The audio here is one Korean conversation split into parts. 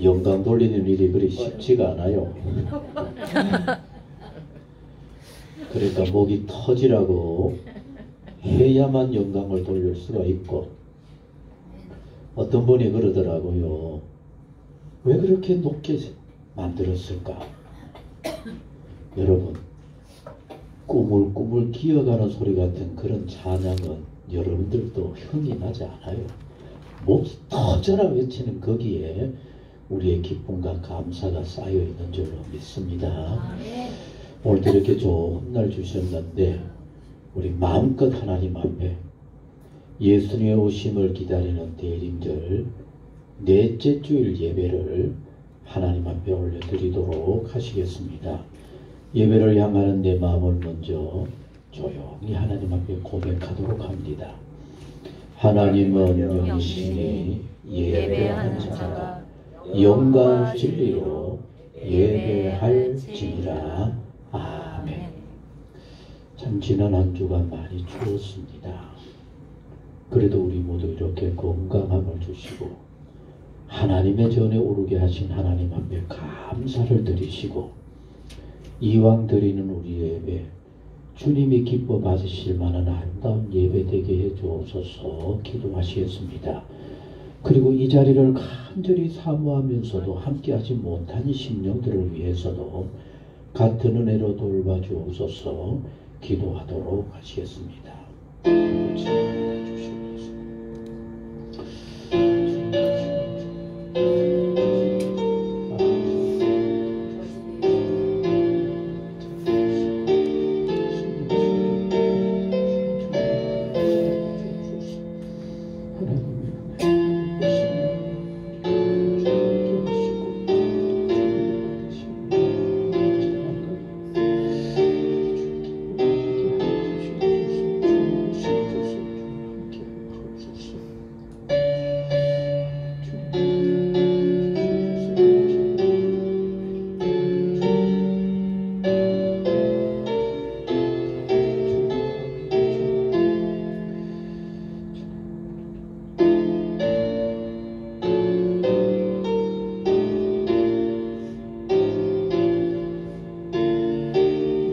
영광 돌리는 일이 그리 쉽지가 않아요. 그러니까 목이 터지라고 해야만 영광을 돌릴 수가 있고, 어떤 분이 그러더라고요. 왜 그렇게 높게 만들었을까? 여러분, 꾸물꾸물 기어가는 소리 같은 그런 찬양은 여러분들도 흥이 나지 않아요. 목이 터져라 외치는 거기에 우리의 기쁨과 감사가 쌓여 있는 줄로 믿습니다. 오늘도 이렇게 좋은 날 주셨는데 우리 마음껏 하나님 앞에 예수님의 오심을 기다리는 대림절 넷째 주일 예배를 하나님 앞에 올려드리도록 하시겠습니다. 예배를 향하는 내 마음을 먼저 조용히 하나님 앞에 고백하도록 합니다. 하나님은 영이시니 예배하는 자가 영과 진리로 예배할지니라. 아멘. 참 지난 한 주간 많이 추웠습니다. 그래도 우리 모두 이렇게 건강함을 주시고 하나님의 전에 오르게 하신 하나님 앞에 감사를 드리시고 이왕 드리는 우리 예배 주님이 기뻐 받으실 만한 아름다운 예배 되게 해 주옵소서 기도하시겠습니다. 그리고 이 자리를 간절히 사모하면서도 함께하지 못한 심령들을 위해서도 같은 은혜로 돌봐 주옵소서 기도하도록 하시겠습니다.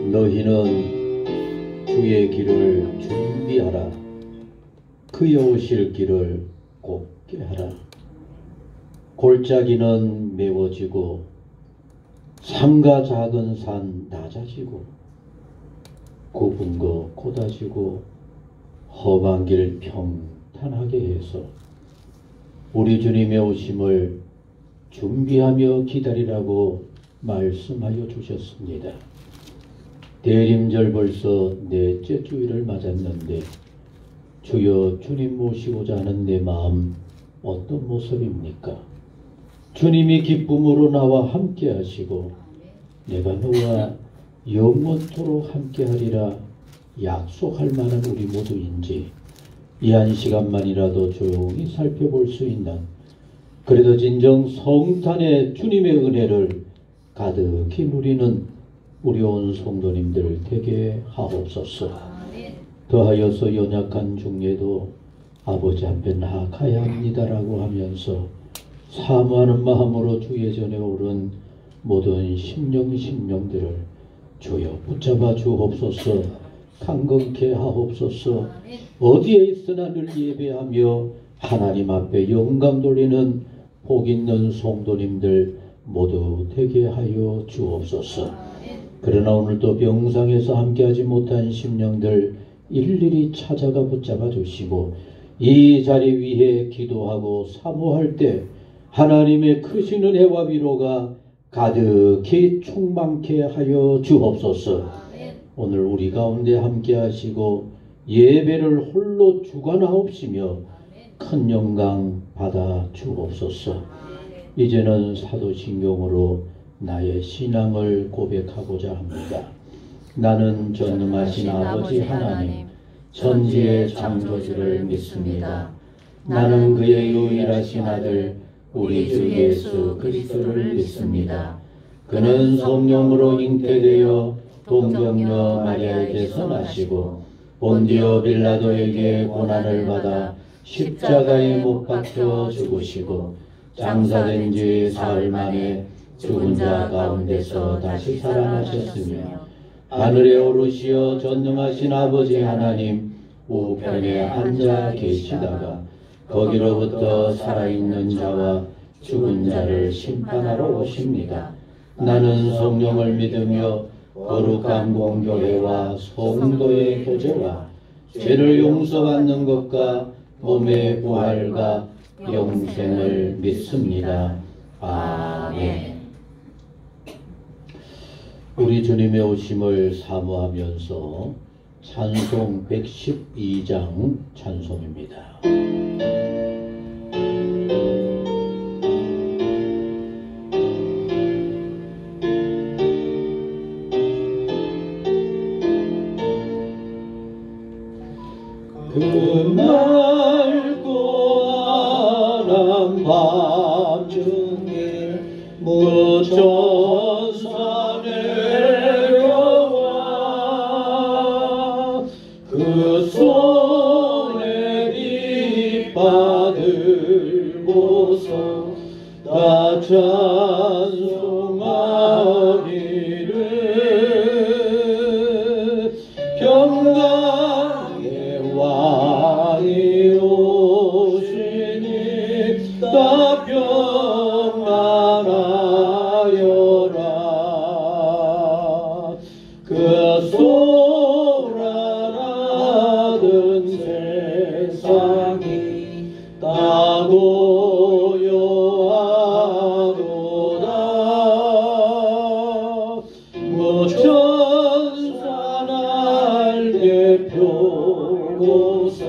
너희는 주의 길을 준비하라. 그의 오실 길을 곱게 하라. 골짜기는 메워지고 산과 작은 산 낮아지고 굽은 거 곧아지고 험한 길 평탄하게 해서 우리 주님의 오심을 준비하며 기다리라고 말씀하여 주셨습니다. 대림절 벌써 넷째 주일을 맞았는데 주여 주님 모시고자 하는 내 마음 어떤 모습입니까? 주님이 기쁨으로 나와 함께 하시고 내가 너와 영원토록 함께 하리라 약속할 만한 우리 모두인지 이 한 시간만이라도 조용히 살펴볼 수 있는, 그래도 진정 성탄의 주님의 은혜를 가득히 누리는 우리 온 성도님들 되게 하옵소서. 더하여서 연약한 중에도 아버지 앞에 나아가야 합니다라고 하면서 사모하는 마음으로 주의 전에 오른 모든 심령들을 주여 붙잡아 주옵소서. 강건케 하옵소서. 어디에 있으나 늘 예배하며 하나님 앞에 영광 돌리는 복 있는 성도님들 모두 되게 하여 주옵소서. 그러나 오늘도 병상에서 함께하지 못한 심령들 일일이 찾아가 붙잡아 주시고 이 자리 위에 기도하고 사모할 때 하나님의 크신 은혜와 위로가 가득히 충만케 하여 주옵소서. 오늘 우리 가운데 함께하시고 예배를 홀로 주관하옵시며 큰 영광 받아 주옵소서. 이제는 사도신경으로 나의 신앙을 고백하고자 합니다. 나는 전능하신 아버지 하나님 천지의 창조주를 믿습니다. 나는 그의 유일하신 아들 우리 주 예수 그리스도를 믿습니다. 그는 성령으로 잉태되어 동정녀 마리아에게서 나시고 본디오 빌라도에게 고난을 받아 십자가에 못 박혀 죽으시고 장사된 지 사흘 만에 죽은 자 가운데서 다시 살아나셨으며 하늘에 오르시어 전능하신 아버지 하나님 우편에 앉아 계시다가 거기로부터 살아있는 자와 죽은 자를 심판하러 오십니다. 나는 성령을 믿으며 거룩한 공교회와 성도의 교제와 죄를 용서받는 것과 몸의 부활과 영생을 믿습니다. 아멘. 우리 주님의 오심을 사모하면서 찬송 112장 찬송입니다. 그 맑고 환한 밤중에 무천사 내려와 그 손에 빛 받들고서 다 찬송하기를 평강의 왕이 오시니 다 평안하여라. 그 소란하던 세상이 다 고요하도다. 무천사 날개 펴고서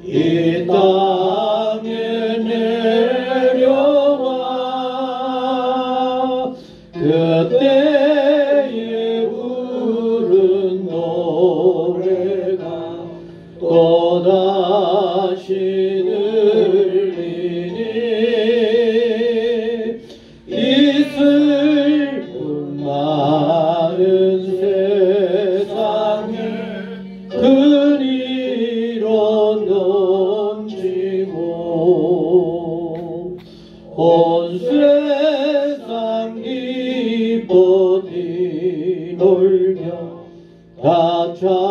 이 땅에 내려와 그때에 부른 노래가 또다시 들리니 이 슬픔 많은 세상에 그리로 넘치고 온 세상 기뻐 뛰놀며 다 찬송하도다.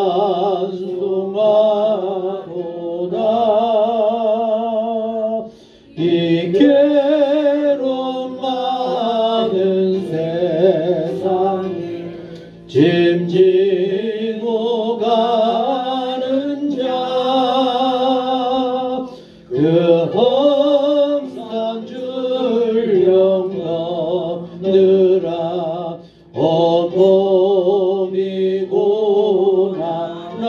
이 괴로움 많은 세상에 짐지고 가는 자 그 험산 줄령 넘느라 온몸이 고난나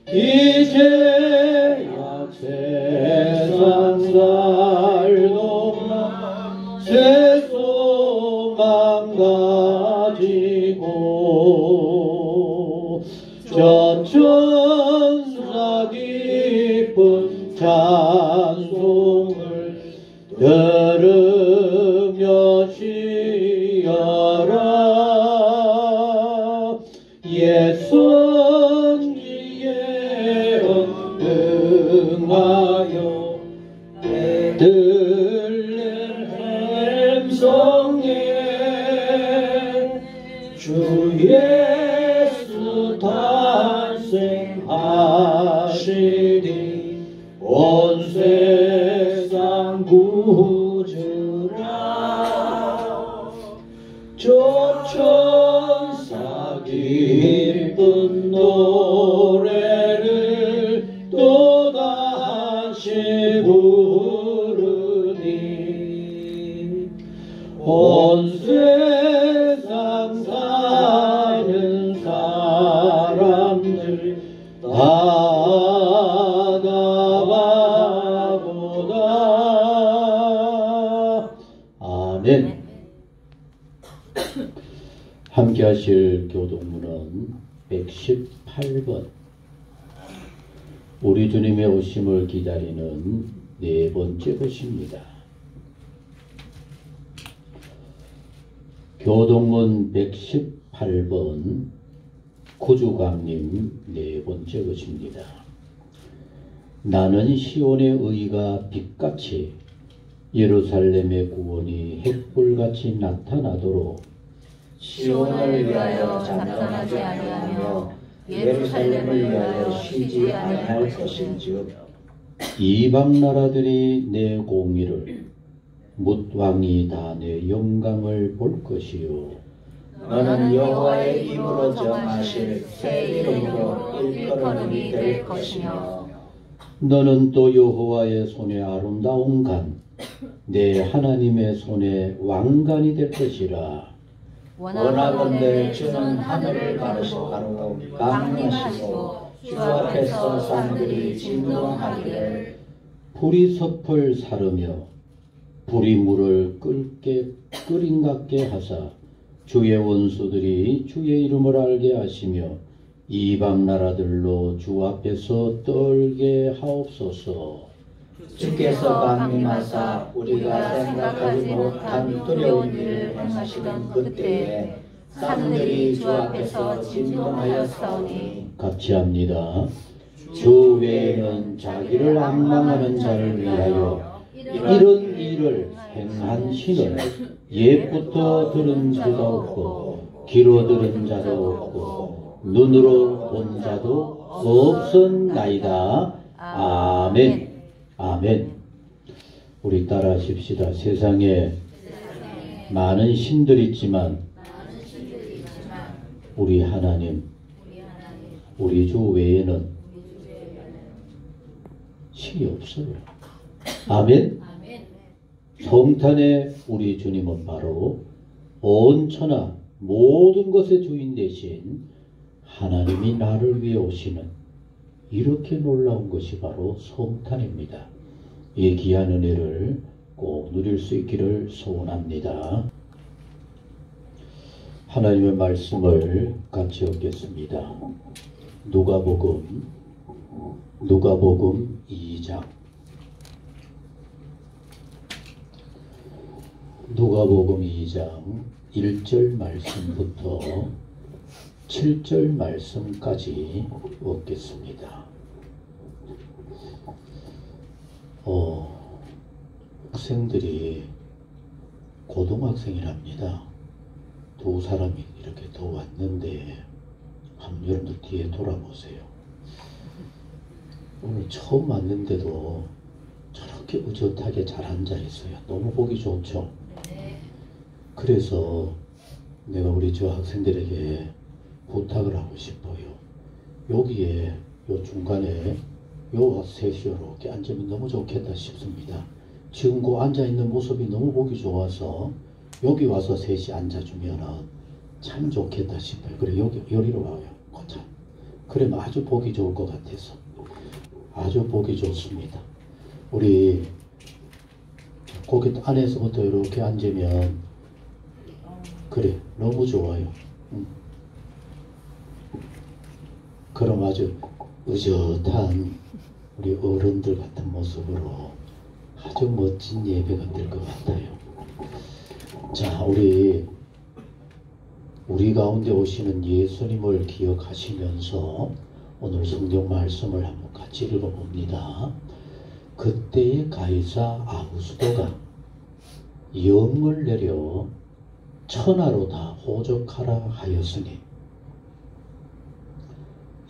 이제 세상 살동안 새 소망 가지고 저 천사 기쁜 찬송을 들으며 쉬어라. 옛 선지에 응하여 들렘 성에 주 예수 탄생하시니 온 세상 구주라. 저 천사 기쁜 노래를 또다시 부르니 온 세상 사는 사람들 다 바보다. 아멘. 함께 하실 교독문은 118번. 우리 주님의 오심을 기다리는 네 번째 것입니다. 교독문 118번 구주광님 네 번째 것입니다. 나는 시온의 의가 빛같이 예루살렘의 구원이 햇불같이 나타나도록 시온을 위하여 잠잠하지 아니하며 예루살렘을 위하여 쉬지 아니할 것인즉 이방 나라들이 내 공의를 뭇 왕이 다 내 영광을 볼 것이요 너는 여호와의 입으로 정하실 새 이름으로 일컬음이 될 것이며 너는 또 여호와의 손에 아름다운 간 내 하나님의 손에 왕관이 될 것이라. 원하건대 주는 하늘을 가르시고 강림하시고 주 앞에서 산들이 진동하기를 불이 섭을 사르며 불이 물을 끓인 같게 하사 주의 원수들이 주의 이름을 알게 하시며 이방 나라들로 주 앞에서 떨게 하옵소서. 주께서 강림하사 우리가 생각하지 못한 두려운 일을 행하시던 그때에 산들이 주 앞에서 진동하였사오니 같이 합니다. 주 외에는 자기를 앙망하는 자를 위하여 이런 일을 행한 신을 옛부터 들은 자도 없고 귀로 들은 자도 없고 눈으로 본 자도 없었나이다. 아멘. 아멘. 우리 따라 하십시다. 세상에 많은 신들이 있지만 우리 하나님, 우리 주 외에는 신이 없어요. 아멘. 성탄의 우리 주님은 바로 온 천하 모든 것의 주인 되신 하나님이 나를 위해 오시는 이렇게 놀라운 것이 바로 성탄입니다. 이 귀한 은혜를 꼭 누릴 수 있기를 소원합니다. 하나님의 말씀을 같이 읽겠습니다. 누가복음 2장. 누가복음 2장 1절 말씀부터 7절 말씀까지 읽겠습니다. 학생들이 고등학생이랍니다. 두 사람이 이렇게 더 왔는데 한번 여러분들 뒤에 돌아보세요. 오늘 처음 왔는데도 저렇게 의젓하게 잘 앉아있어요. 너무 보기 좋죠? 그래서 내가 우리 저 학생들에게 부탁을 하고 싶어요. 여기에 요 중간에 요 셋이 이렇게 앉으면 너무 좋겠다 싶습니다. 지금 그 앉아있는 모습이 너무 보기 좋아서 여기 와서 셋이 앉아주면 참 좋겠다 싶어요. 그래 여기로 와요. 참. 그러면 아주 보기 좋을 것 같아서 아주 보기 좋습니다. 우리 거기 안에서부터 이렇게 앉으면 그래 너무 좋아요. 그럼 아주 의젓한 우리 어른들 같은 모습으로 아주 멋진 예배가 될 것 같아요. 자, 우리 가운데 오시는 예수님을 기억하시면서 오늘 성경 말씀을 한번 같이 읽어봅니다. 그때의 가이사 아구스도가 영을 내려 천하로 다 호적하라 하였으니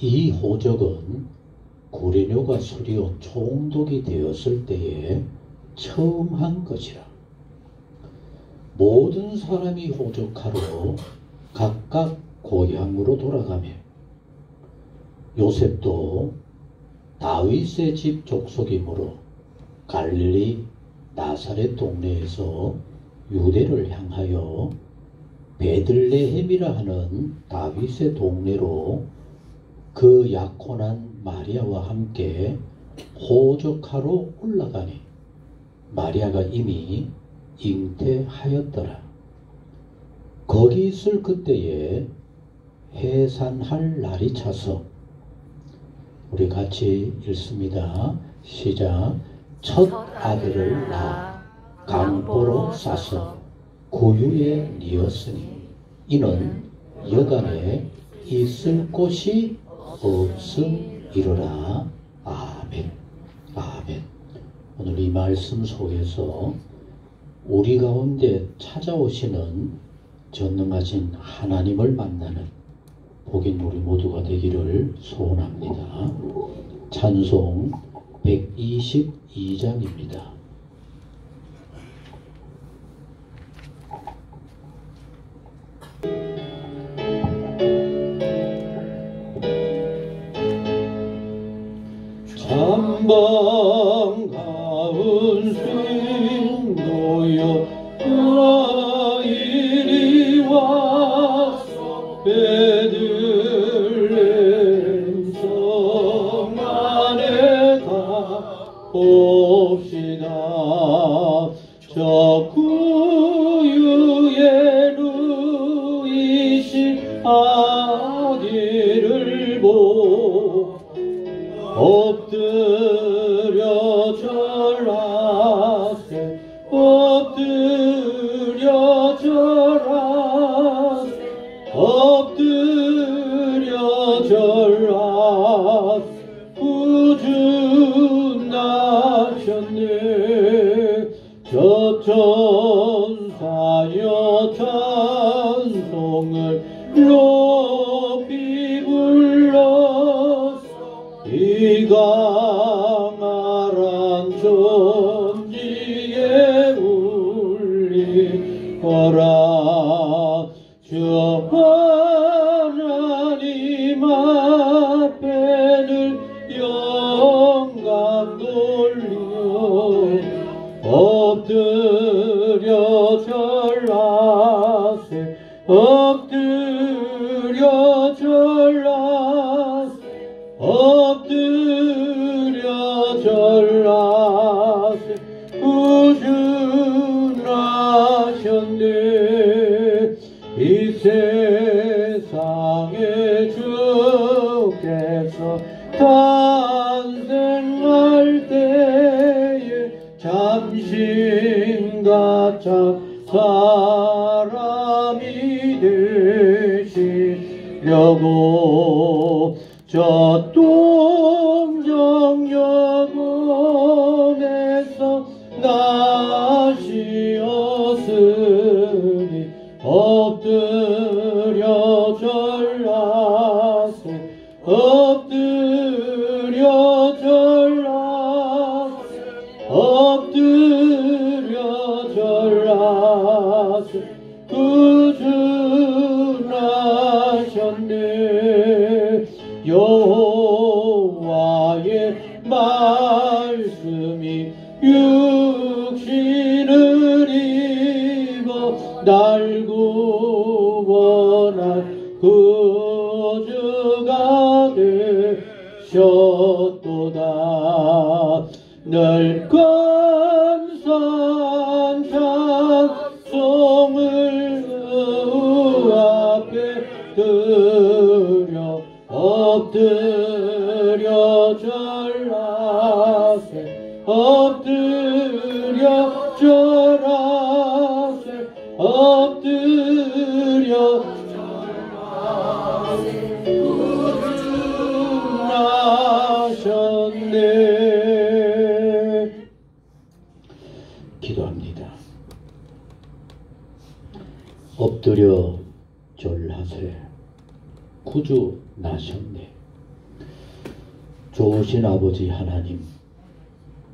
이 호적은 고레뇨가 수리온 총독이 되었을 때에 처음 한 것이라. 모든 사람이 호적하러 각각 고향으로 돌아가며 요셉도 다윗의 집 족속이므로 갈릴리 나사렛 동네에서 유대를 향하여 베들레헴이라 하는 다윗의 동네로 그 약혼한 마리아와 함께 호적하러 올라가니 마리아가 이미 잉태하였더라. 거기 있을 그때에 해산할 날이 차서 우리 같이 읽습니다. 시작. 첫 아들을 낳아 강보로 싸서 구유에 뉘었으니 이는 여간에 있을 곳이 없음이로라. 아멘. 오늘 이 말씀 속에서 우리 가운데 찾아오시는 전능하신 하나님을 만나는 복인 우리 모두가 되기를 소원합니다. 찬송 122장입니다. 참방가운 승도여 이리 와서 베들레헴 성 안에 가봅시다. 저 구유의 누이신 아기를 보고 엎드려 절하세 엎드려 절하세 엎드려 절하세 구주 나셨네. 저 천사여 찬송을 높이 불러 이 강활한 존지에 울리거라. 주 하나님 앞에는 영광 돌려 엎드려 절하세 엎드려 절하세 엎드려 절하세 구주 나셨네. 이 세상에 주께서 탄생할 때에 잠신과 참 사람이 되시려고 저 동정여곰에서 나시었으니 엎드려 절하세 엎드려 절하세 엎드려 절하세 구주 나셨네. 여호와의 말씀이 육신을 입어 날 구원할 구주가 되셨도다. 늘 감사한 찬송을 그 앞에 드려 엎드려 절하세 엎드려 절하세 엎드려 절하세 구주 나셨네. 기도합니다. 엎드려 절하세 구주 나셨네. 좋으신 아버지 하나님,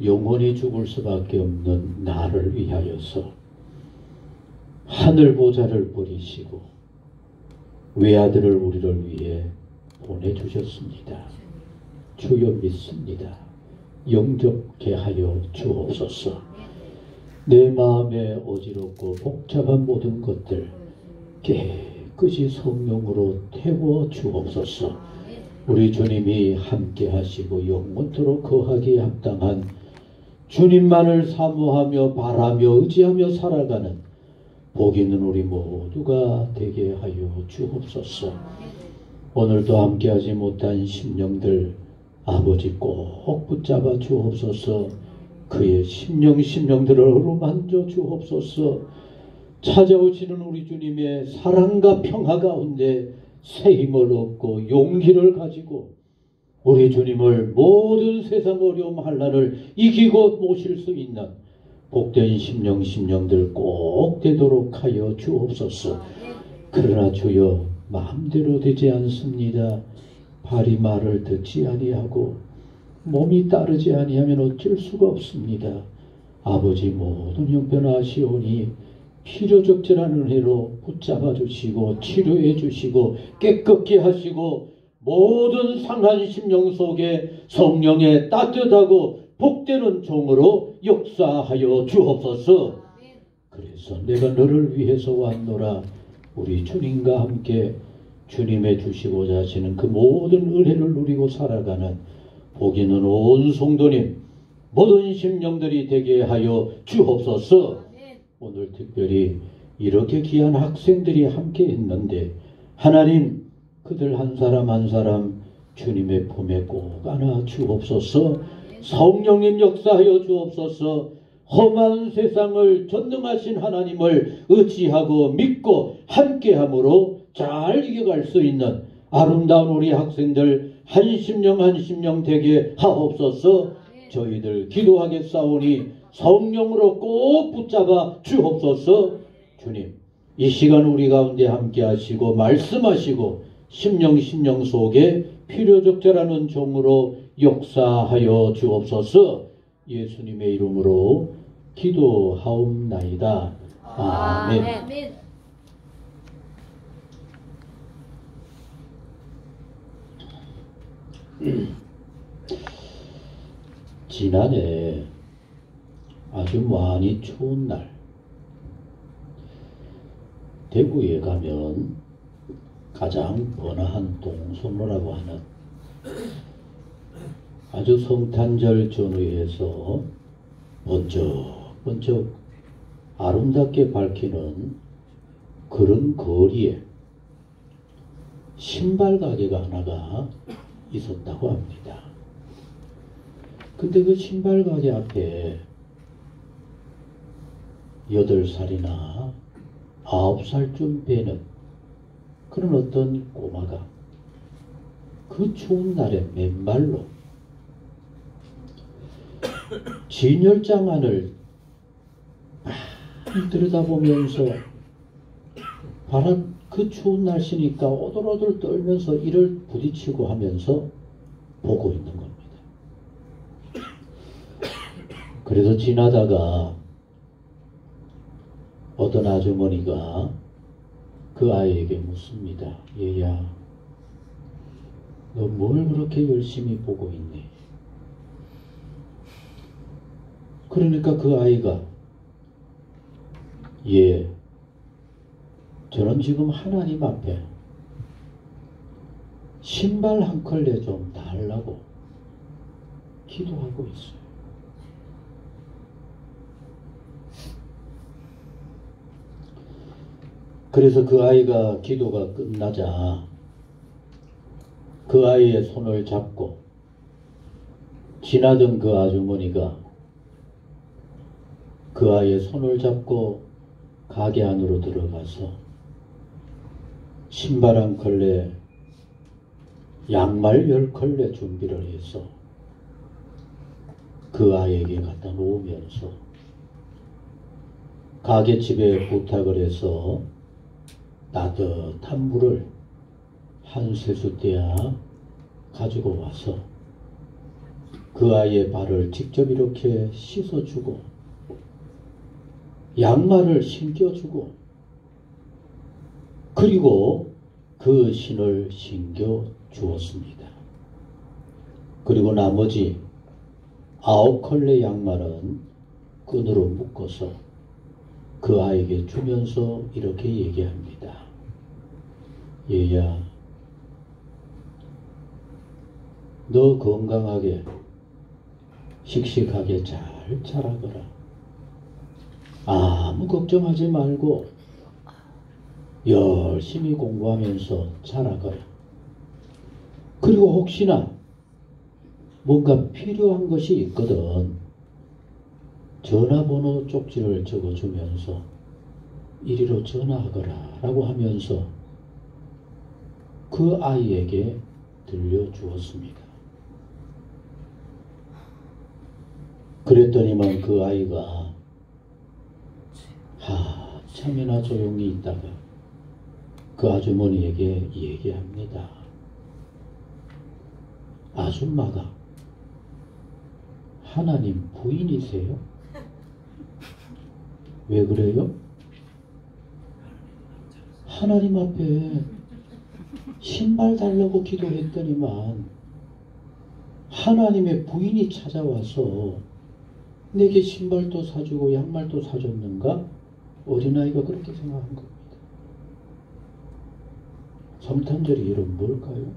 영원히 죽을 수밖에 없는 나를 위하여서 하늘 보좌를 버리시고 외아들을 우리를 위해 보내주셨습니다. 주여 믿습니다. 영접케 하여 주옵소서. 내 마음에 어지럽고 복잡한 모든 것들 깨끗이 성령으로 태워 주옵소서. 우리 주님이 함께 하시고 영원토록 거하기에 합당한 주님만을 사모하며 바라며 의지하며 살아가는 복 있는 우리 모두가 되게 하여 주옵소서. 오늘도 함께하지 못한 심령들 아버지 꼭 붙잡아 주옵소서. 그의 심령들을 어루만져 주옵소서. 찾아오시는 우리 주님의 사랑과 평화 가운데 새 힘을 얻고 용기를 가지고 우리 주님을 모든 세상 어려움 한란을 이기고 모실 수 있는 복된 심령들 꼭 되도록 하여 주옵소서. 그러나 주여 마음대로 되지 않습니다. 발이 말을 듣지 아니하고 몸이 따르지 아니하면 어쩔 수가 없습니다. 아버지 모든 형편하시오니 필요적절한 은혜로 붙잡아 주시고 치료해 주시고 깨끗게 하시고 모든 상한 심령 속에 성령의 따뜻하고 복되는 종으로 역사하여 주옵소서. 그래서 내가 너를 위해서 왔노라. 우리 주님과 함께 주님의 주시고자 하시는 그 모든 은혜를 누리고 살아가는 복 있는 온 성도님 모든 심령들이 되게 하여 주옵소서. 오늘 특별히 이렇게 귀한 학생들이 함께 했는데 하나님 그들 한 사람 한 사람 주님의 품에 꼭 안아 주옵소서. 성령님 역사하여 주옵소서. 험한 세상을 전능하신 하나님을 의지하고 믿고 함께함으로 잘 이겨갈 수 있는 아름다운 우리 학생들 한 심령 되게 하옵소서. 저희들 기도하겠사오니 성령으로 꼭 붙잡아 주옵소서. 주님 이 시간 우리 가운데 함께 하시고 말씀하시고 심령 속에 필요적절하는 종으로 역사하여 주옵소서. 예수님의 이름으로 기도하옵나이다. 아멘. 지난해 아주 많이 추운 날 대구에 가면 가장 번화한 동성로라고 하는 아주 성탄절 전후에서 번쩍번쩍 아름답게 밝히는 그런 거리에 신발 가게가 하나가 있었다고 합니다. 근데 그 신발 가게 앞에 8살이나 9살쯤 되는 그런 어떤 꼬마가 그 추운 날에 맨발로 진열장 안을 많이 들여다보면서 바람 그 추운 날씨니까 오돌오돌 떨면서 이를 부딪히고 하면서 보고 있는 겁니다. 그래서 지나다가 어떤 아주머니가 그 아이에게 묻습니다. 얘야, 너 뭘 그렇게 열심히 보고 있니? 그러니까 그 아이가 예, 저는 지금 하나님 앞에 신발 한 컬레 좀 달라고 기도하고 있어요. 그래서 그 아이가 기도가 끝나자 그 아이의 손을 잡고 지나던 그 아주머니가 그 아이의 손을 잡고 가게 안으로 들어가서 신발 한 컬레, 양말 10컬레 준비를 해서 그 아이에게 갖다 놓으면서 가게집에 부탁을 해서 따뜻한 물을 한 세숫대야 가지고 와서 그 아이의 발을 직접 이렇게 씻어주고 양말을 신겨주고 그리고 그 신을 신겨 주었습니다. 그리고 나머지 9컬레 양말은 끈으로 묶어서 그 아이에게 주면서 이렇게 얘기합니다. 얘야, 너 건강하게 씩씩하게 잘 자라거라. 아무 걱정하지 말고 열심히 공부하면서 자라거라. 그리고 혹시나 뭔가 필요한 것이 있거든 전화번호 쪽지를 적어주면서 이리로 전화하거라 라고 하면서 그 아이에게 들려주었습니다. 그랬더니만 그 아이가 한참이나 조용히 있다가 그 아주머니에게 얘기합니다. 아줌마가 하나님 부인이세요? 왜 그래요? 하나님 앞에 신발 달라고 기도했더니만 하나님의 부인이 찾아와서 내게 신발도 사주고 양말도 사줬는가? 어린아이가 그렇게 생각한 겁니다. 성탄절이 이런 뭘까요?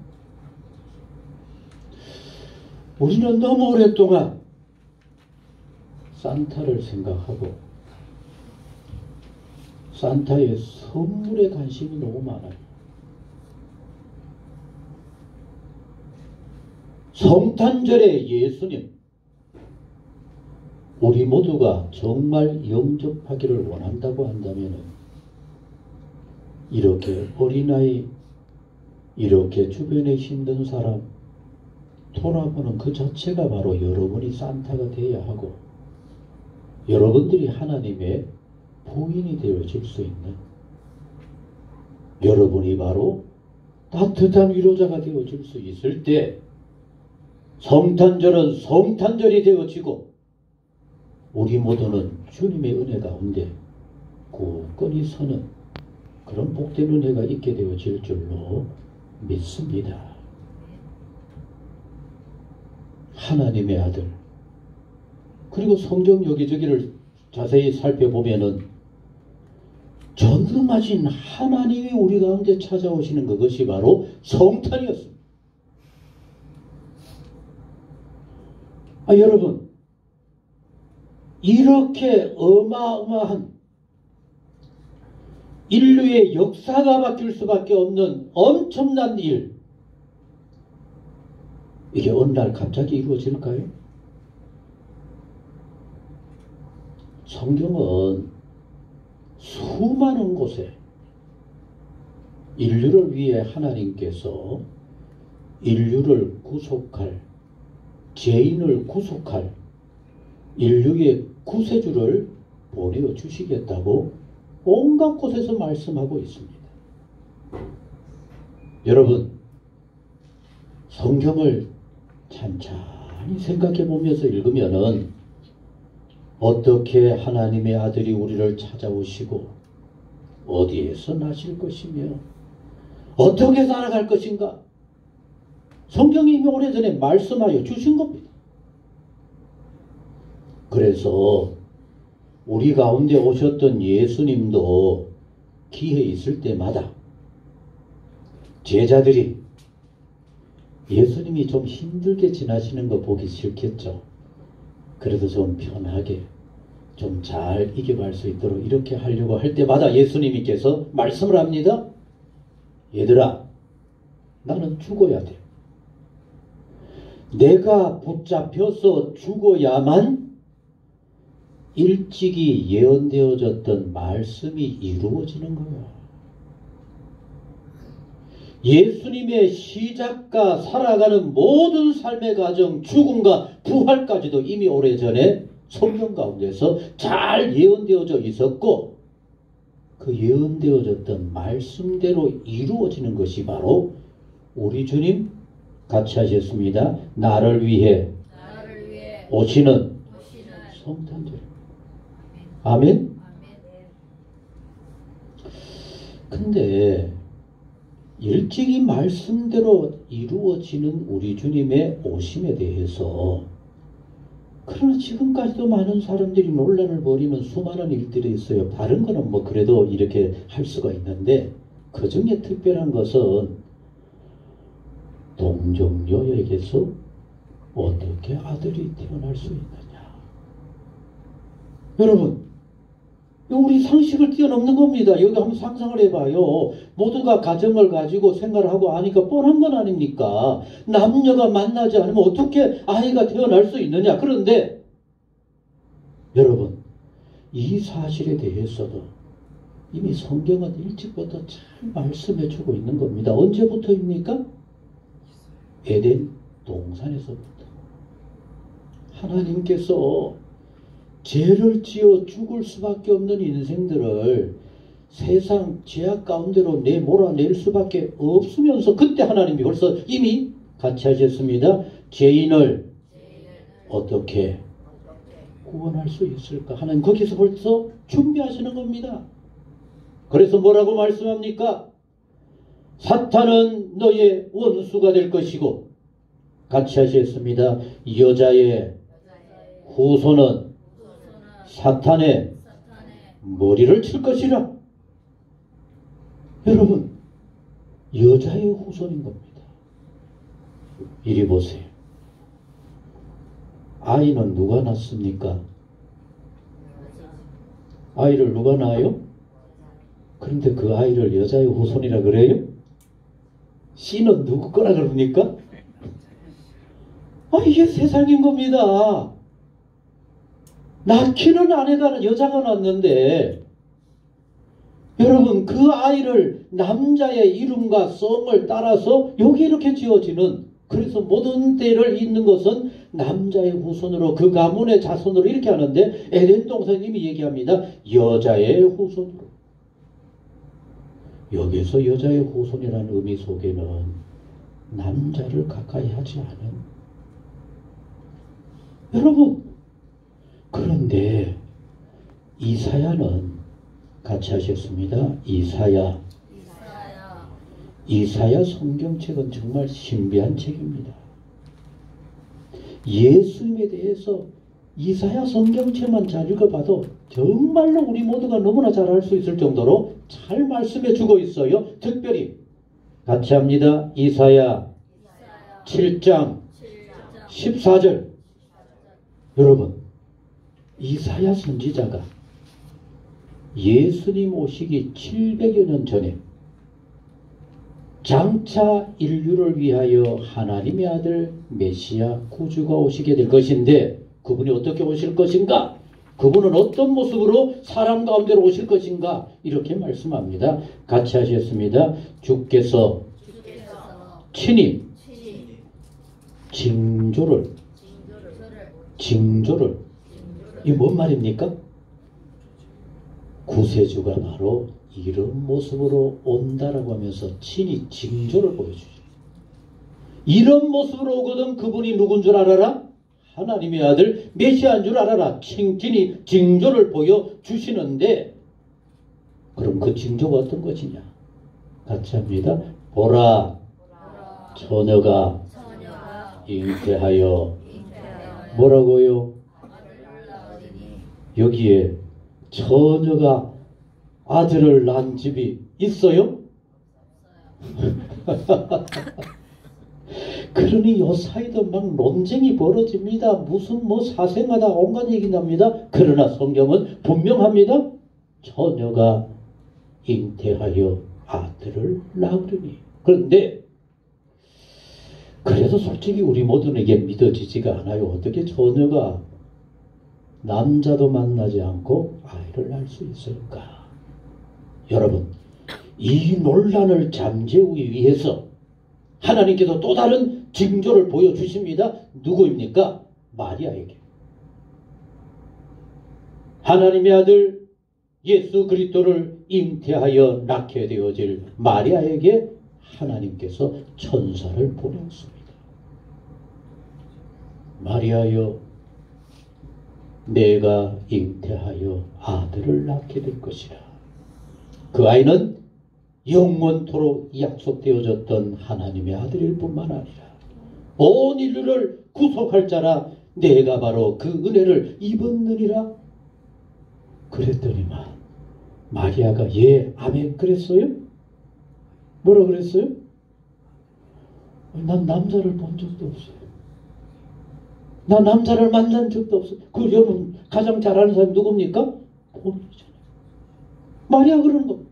우리는 너무 오랫동안 산타를 생각하고 산타의 선물에 관심이 너무 많아요. 성탄절의 예수님, 우리 모두가 정말 영접하기를 원한다고 한다면 이렇게 어린아이, 이렇게 주변에 힘든 사람 돌아보는 그 자체가 바로 여러분이 산타가 되어야 하고 여러분들이 하나님의 부인이 되어질 수 있는, 여러분이 바로 따뜻한 위로자가 되어질 수 있을 때 성탄절은 성탄절이 되어지고 우리 모두는 주님의 은혜 가운데 굳건히 서는 그런 복된 은혜가 있게 되어질 줄로 믿습니다. 하나님의 아들, 그리고 성경 여기저기를 자세히 살펴보면은 전능하신 하나님이 우리 가운데 찾아오시는 그것이 바로 성탄이었습니다. 여러분, 이렇게 어마어마한 인류의 역사가 바뀔 수밖에 없는 엄청난 일, 이게 어느 날 갑자기 이루어질까요? 성경은 수많은 곳에 인류를 위해 하나님께서 인류를 구속할, 죄인을 구속할 인류의 구세주를 보내주시겠다고 온갖 곳에서 말씀하고 있습니다. 여러분, 성경을 찬찬히 생각해 보면서 읽으면은 어떻게 하나님의 아들이 우리를 찾아오시고 어디에서 나실 것이며 어떻게 살아갈 것인가, 성경이 이미 오래전에 말씀하여 주신 겁니다. 그래서 우리 가운데 오셨던 예수님도 기회 있을 때마다 제자들이 예수님이 좀 힘들게 지나시는 거 보기 싫겠죠. 그래도 좀 편하게 좀 잘 이겨갈 수 있도록 이렇게 하려고 할 때마다 예수님께서 말씀을 합니다. 얘들아, 나는 죽어야 돼. 내가 붙잡혀서 죽어야만 일찍이 예언되어졌던 말씀이 이루어지는 거야. 예수님의 시작과 살아가는 모든 삶의 과정, 죽음과 부활까지도 이미 오래전에 성경 가운데서 잘 예언되어져 있었고, 그 예언되어졌던 말씀대로 이루어지는 것이 바로 우리 주님 같이 하셨습니다. 나를 위해 오시는 성탄절. 아멘. 근데 일찍이 말씀대로 이루어지는 우리 주님의 오심에 대해서, 그러나 지금까지도 많은 사람들이 논란을 벌이는 수많은 일들이 있어요. 다른 거는 뭐 그래도 이렇게 할 수가 있는데, 그 중에 특별한 것은 동정녀에게서 어떻게 아들이 태어날 수 있느냐. 여러분, 우리 상식을 뛰어넘는 겁니다. 여기 한번 상상을 해봐요. 모두가 가정을 가지고 생활을 하고 하니까 뻔한 건 아닙니까? 남녀가 만나지 않으면 어떻게 아이가 태어날 수 있느냐. 그런데 여러분, 이 사실에 대해서도 이미 성경은 일찍부터 잘 말씀해주고 있는 겁니다. 언제부터입니까? 에덴 동산에서부터 하나님께서 죄를 지어 죽을 수밖에 없는 인생들을 세상 죄악 가운데로 몰아낼 수밖에 없으면서 그때 하나님이 벌써 이미 같이 하셨습니다. 죄인을 어떻게 구원할 수 있을까 하는 거기서 벌써 준비하시는 겁니다. 그래서 뭐라고 말씀합니까? 사탄은 너의 원수가 될 것이고 같이 하셨습니다. 여자의 후손은 사탄의 머리를 칠 것이라. 여러분, 여자의 후손인 겁니다. 이리 보세요. 아이는 누가 낳습니까? 아이를 누가 낳아요? 그런데 그 아이를 여자의 후손이라 그래요? 씨는 누구 거라 그럽니까? 이게 세상인 겁니다. 낳기는 아내가 여자가 낳는데 여러분 그 아이를 남자의 이름과 성을 따라서 여기 이렇게 지어지는, 그래서 모든 때를 잇는 것은 남자의 후손으로 그 가문의 자손으로 이렇게 하는데 에덴 동산님이 얘기합니다. 여자의 후손으로. 여기서 여자의 후손이라는 의미 속에는 남자를 가까이 하지 않은, 여러분 그런데 이사야는 같이 하셨습니다. 이사야 성경책은 정말 신비한 책입니다. 예수님에 대해서 이사야 성경책만 잘 읽어봐도 정말로 우리 모두가 너무나 잘 알 수 있을 정도로 잘 말씀해 주고 있어요. 특별히 같이 합니다. 이사야 7장 14절. 여러분, 이사야 선지자가 예수님 오시기 700여 년 전에 장차 인류를 위하여 하나님의 아들 메시아 구주가 오시게 될 것인데 그분이 어떻게 오실 것인가? 그분은 어떤 모습으로 사람 가운데로 오실 것인가? 이렇게 말씀합니다. 같이 하셨습니다. 주께서 친히 징조를 이 뭔 말입니까? 구세주가 바로 이런 모습으로 온다라고 하면서 친히 징조를 보여주죠. 이런 모습으로 오거든 그분이 누군 줄 알아라? 하나님의 아들 메시아인 줄 알아라. 친히 징조를 보여주시는데 그럼 그 징조가 어떤 것이냐? 같이 합니다. 보라, 처녀가 잉태하여 뭐라고요? 여기에 처녀가 아들을 낳은 집이 있어요? 그러니 요 사이도 막 논쟁이 벌어집니다. 무슨 사생하다 온갖 얘기 납니다. 그러나 성경은 분명합니다. 처녀가 잉태하여 아들을 낳으리니. 그런데 그래서 솔직히 우리 모두에게 믿어지지가 않아요. 어떻게 처녀가 남자도 만나지 않고 아이를 낳을 수 있을까? 여러분, 이 논란을 잠재우기 위해서 하나님께서 또 다른 징조를 보여주십니다. 누구입니까? 마리아에게. 하나님의 아들 예수 그리스도를 잉태하여 낳게 되어질 마리아에게 하나님께서 천사를 보냈습니다. 마리아여, 내가 잉태하여 아들을 낳게 될 것이라. 그 아이는 영원토록 약속되어졌던 하나님의 아들일 뿐만 아니라 온 인류를 구속할 자라. 내가 바로 그 은혜를 입었느니라. 그랬더니만 마리아가 예, 아멘 그랬어요? 뭐라 그랬어요? 난 남자를 본 적도 없어요. 나 남자를 만난 적도 없어요. 그 여러분 가장 잘 아는 사람이 누굽니까? 본인이잖아요. 마리아 그러는 겁니다.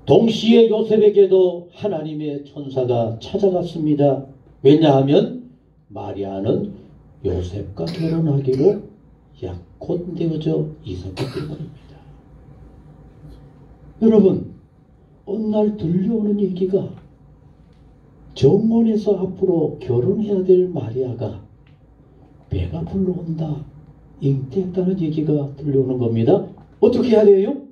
동시에 요셉에게도 하나님의 천사가 찾아갔습니다. 왜냐하면 마리아는 요셉과 결혼하기로 약혼되어져 있었기 때문입니다. 여러분, 어느 날 들려오는 얘기가 정원에서 앞으로 결혼해야 될 마리아가 배가 불러온다. 잉태했다는 얘기가 들려오는 겁니다. 어떻게 해야 돼요?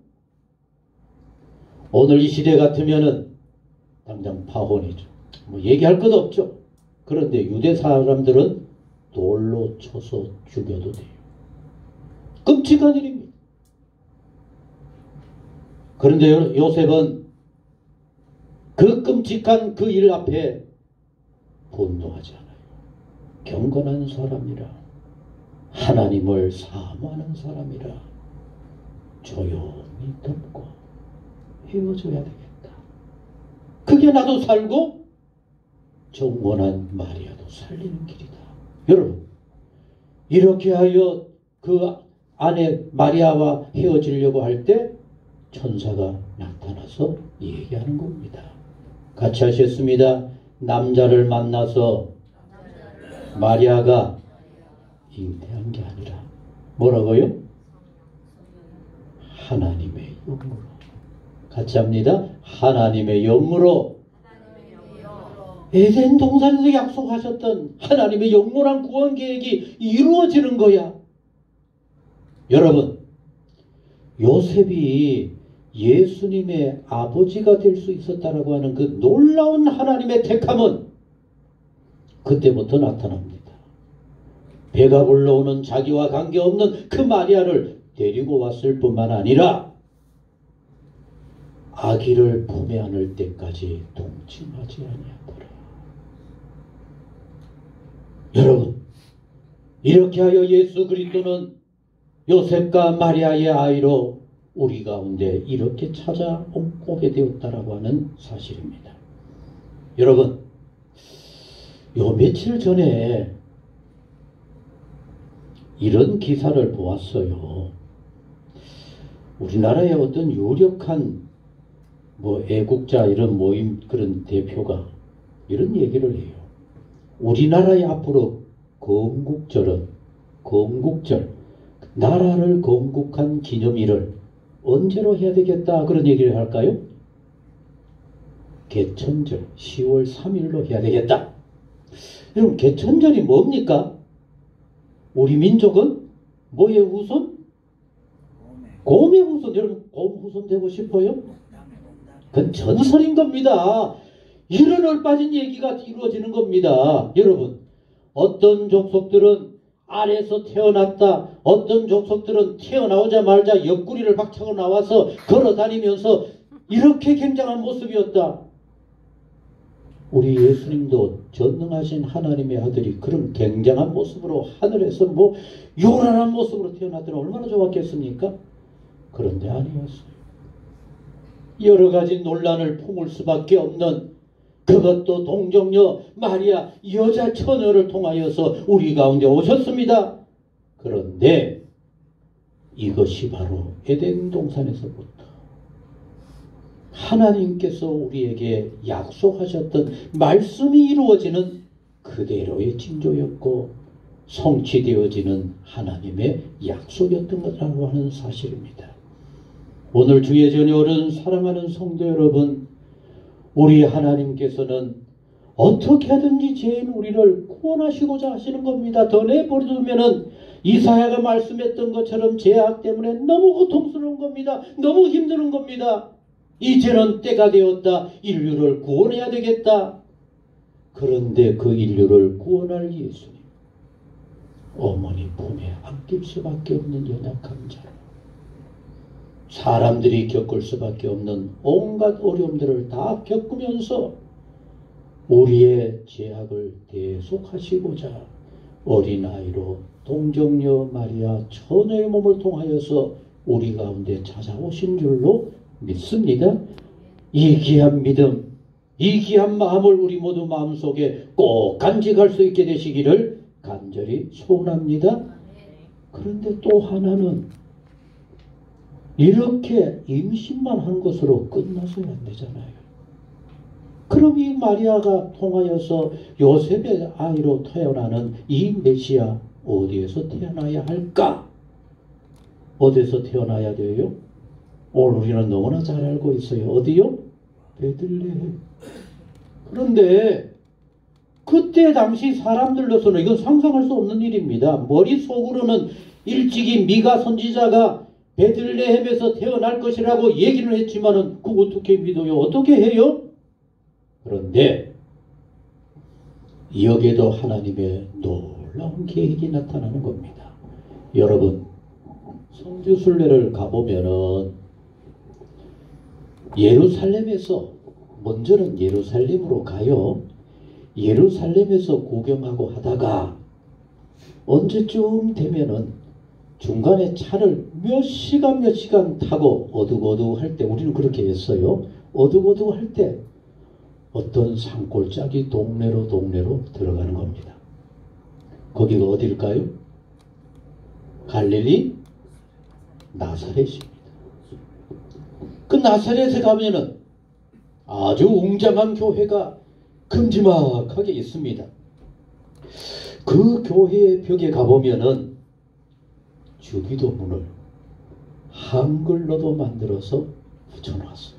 오늘 이 시대 같으면은 당장 파혼이죠. 뭐 얘기할 것 없죠. 그런데 유대 사람들은 돌로 쳐서 죽여도 돼요. 끔찍한 일입니다. 그런데 요셉은 그 끔찍한 그 일 앞에 분노하지 않아요. 경건한 사람이라, 하나님을 사모하는 사람이라 조용히 덮고 헤어져야 되겠다. 그게 나도 살고 정원한 마리아도 살리는 길이다. 여러분, 이렇게 하여 그 아내 마리아와 헤어지려고 할 때 천사가 나타나서 얘기하는 겁니다. 같이 하셨습니다. 남자를 만나서 마리아가 잉태한 게 아니라 뭐라고요? 하나님의 영으로. 같이 합니다. 하나님의 영으로. 에덴 동산에서 약속하셨던 하나님의 영원한 구원 계획이 이루어지는 거야. 여러분, 요셉이 예수님의 아버지가 될 수 있었다라고 하는 그 놀라운 하나님의 택함은 그때부터 나타납니다. 배가 불러오는 자기와 관계없는 그 마리아를 데리고 왔을 뿐만 아니라 아기를 품에 안을 때까지 동침하지 아니하더라. 여러분, 이렇게 하여 예수 그리스도는 요셉과 마리아의 아이로 우리 가운데 이렇게 찾아오게 되었다라고 하는 사실입니다. 여러분, 요 며칠 전에 이런 기사를 보았어요. 우리나라의 어떤 유력한 애국자 이런 모임 그런 대표가 이런 얘기를 해요. 우리나라의 앞으로 건국절, 나라를 건국한 기념일을 언제로 해야 되겠다 그런 얘기를 할까요? 개천절 10월 3일로 해야 되겠다. 여러분, 개천절이 뭡니까? 우리 민족은 뭐의 후손? 곰의 후손. 여러분, 곰 후손 되고 싶어요? 그건 전설인 겁니다. 이런 얼빠진 얘기가 이루어지는 겁니다. 여러분, 어떤 족속들은 아래에서 태어났다. 어떤 족속들은 태어나오자마자 옆구리를 박차고 나와서 걸어다니면서 이렇게 굉장한 모습이었다. 우리 예수님도 전능하신 하나님의 아들이 그런 굉장한 모습으로 하늘에서 요란한 모습으로 태어났더니 얼마나 좋았겠습니까? 그런데 아니었어요. 여러 가지 논란을 품을 수밖에 없는, 그것도 동정녀 마리아 여자 처녀를 통하여서 우리 가운데 오셨습니다. 그런데 이것이 바로 에덴 동산에서부터 하나님께서 우리에게 약속하셨던 말씀이 이루어지는 그대로의 징조였고 성취되어지는 하나님의 약속이었던 것이라고 하는 사실입니다. 오늘 주의 저녁은 사랑하는 성도 여러분, 우리 하나님께서는 어떻게 하든지 죄인 우리를 구원하시고자 하시는 겁니다. 더 내버려두면은 이사야가 말씀했던 것처럼 죄악 때문에 너무 고통스러운 겁니다. 너무 힘드는 겁니다. 이제는 때가 되었다. 인류를 구원해야 되겠다. 그런데 그 인류를 구원할 예수님, 어머니 품에 안길 수밖에 없는 연약한 자로, 사람들이 겪을 수밖에 없는 온갖 어려움들을 다 겪으면서 우리의 죄악을 대속하시고자 어린아이로 동정녀 마리아 처녀의 몸을 통하여서 우리 가운데 찾아오신 줄로 믿습니다. 이 귀한 믿음, 이 귀한 마음을 우리 모두 마음속에 꼭 간직할 수 있게 되시기를 간절히 소원합니다. 그런데 또 하나는, 이렇게 임신만 한 것으로 끝나서야 안 되잖아요. 그럼 이 마리아가 통하여서 요셉의 아이로 태어나는 이 메시아 어디에서 태어나야 할까? 어디에서 태어나야 돼요? 오늘 우리는 너무나 잘 알고 있어요. 어디요? 베들레헴. 그런데 그때 당시 사람들로서는 이건 상상할 수 없는 일입니다. 머릿속으로는 일찍이 미가 선지자가 베들레헴에서 태어날 것이라고 얘기를 했지만은 그거 어떻게 믿어요? 어떻게 해요? 그런데 여기에도 하나님의 놀라운 계획이 나타나는 겁니다. 여러분, 성지순례를 가보면은 예루살렘에서 먼저는 예루살렘으로 가요. 예루살렘에서 구경하고 하다가 언제쯤 되면은 중간에 차를 몇 시간 타고 어둑어둑할 때, 우리는 그렇게 했어요. 어둑어둑할 때 어떤 산골짜기 동네로 들어가는 겁니다. 거기가 어딜까요? 갈릴리 나사렛입니다. 그 나사렛에 가면은 아주 웅장한 교회가 큼지막하게 있습니다. 그 교회의 벽에 가보면은 주기도문을 한글로도 만들어서 붙여놨어요.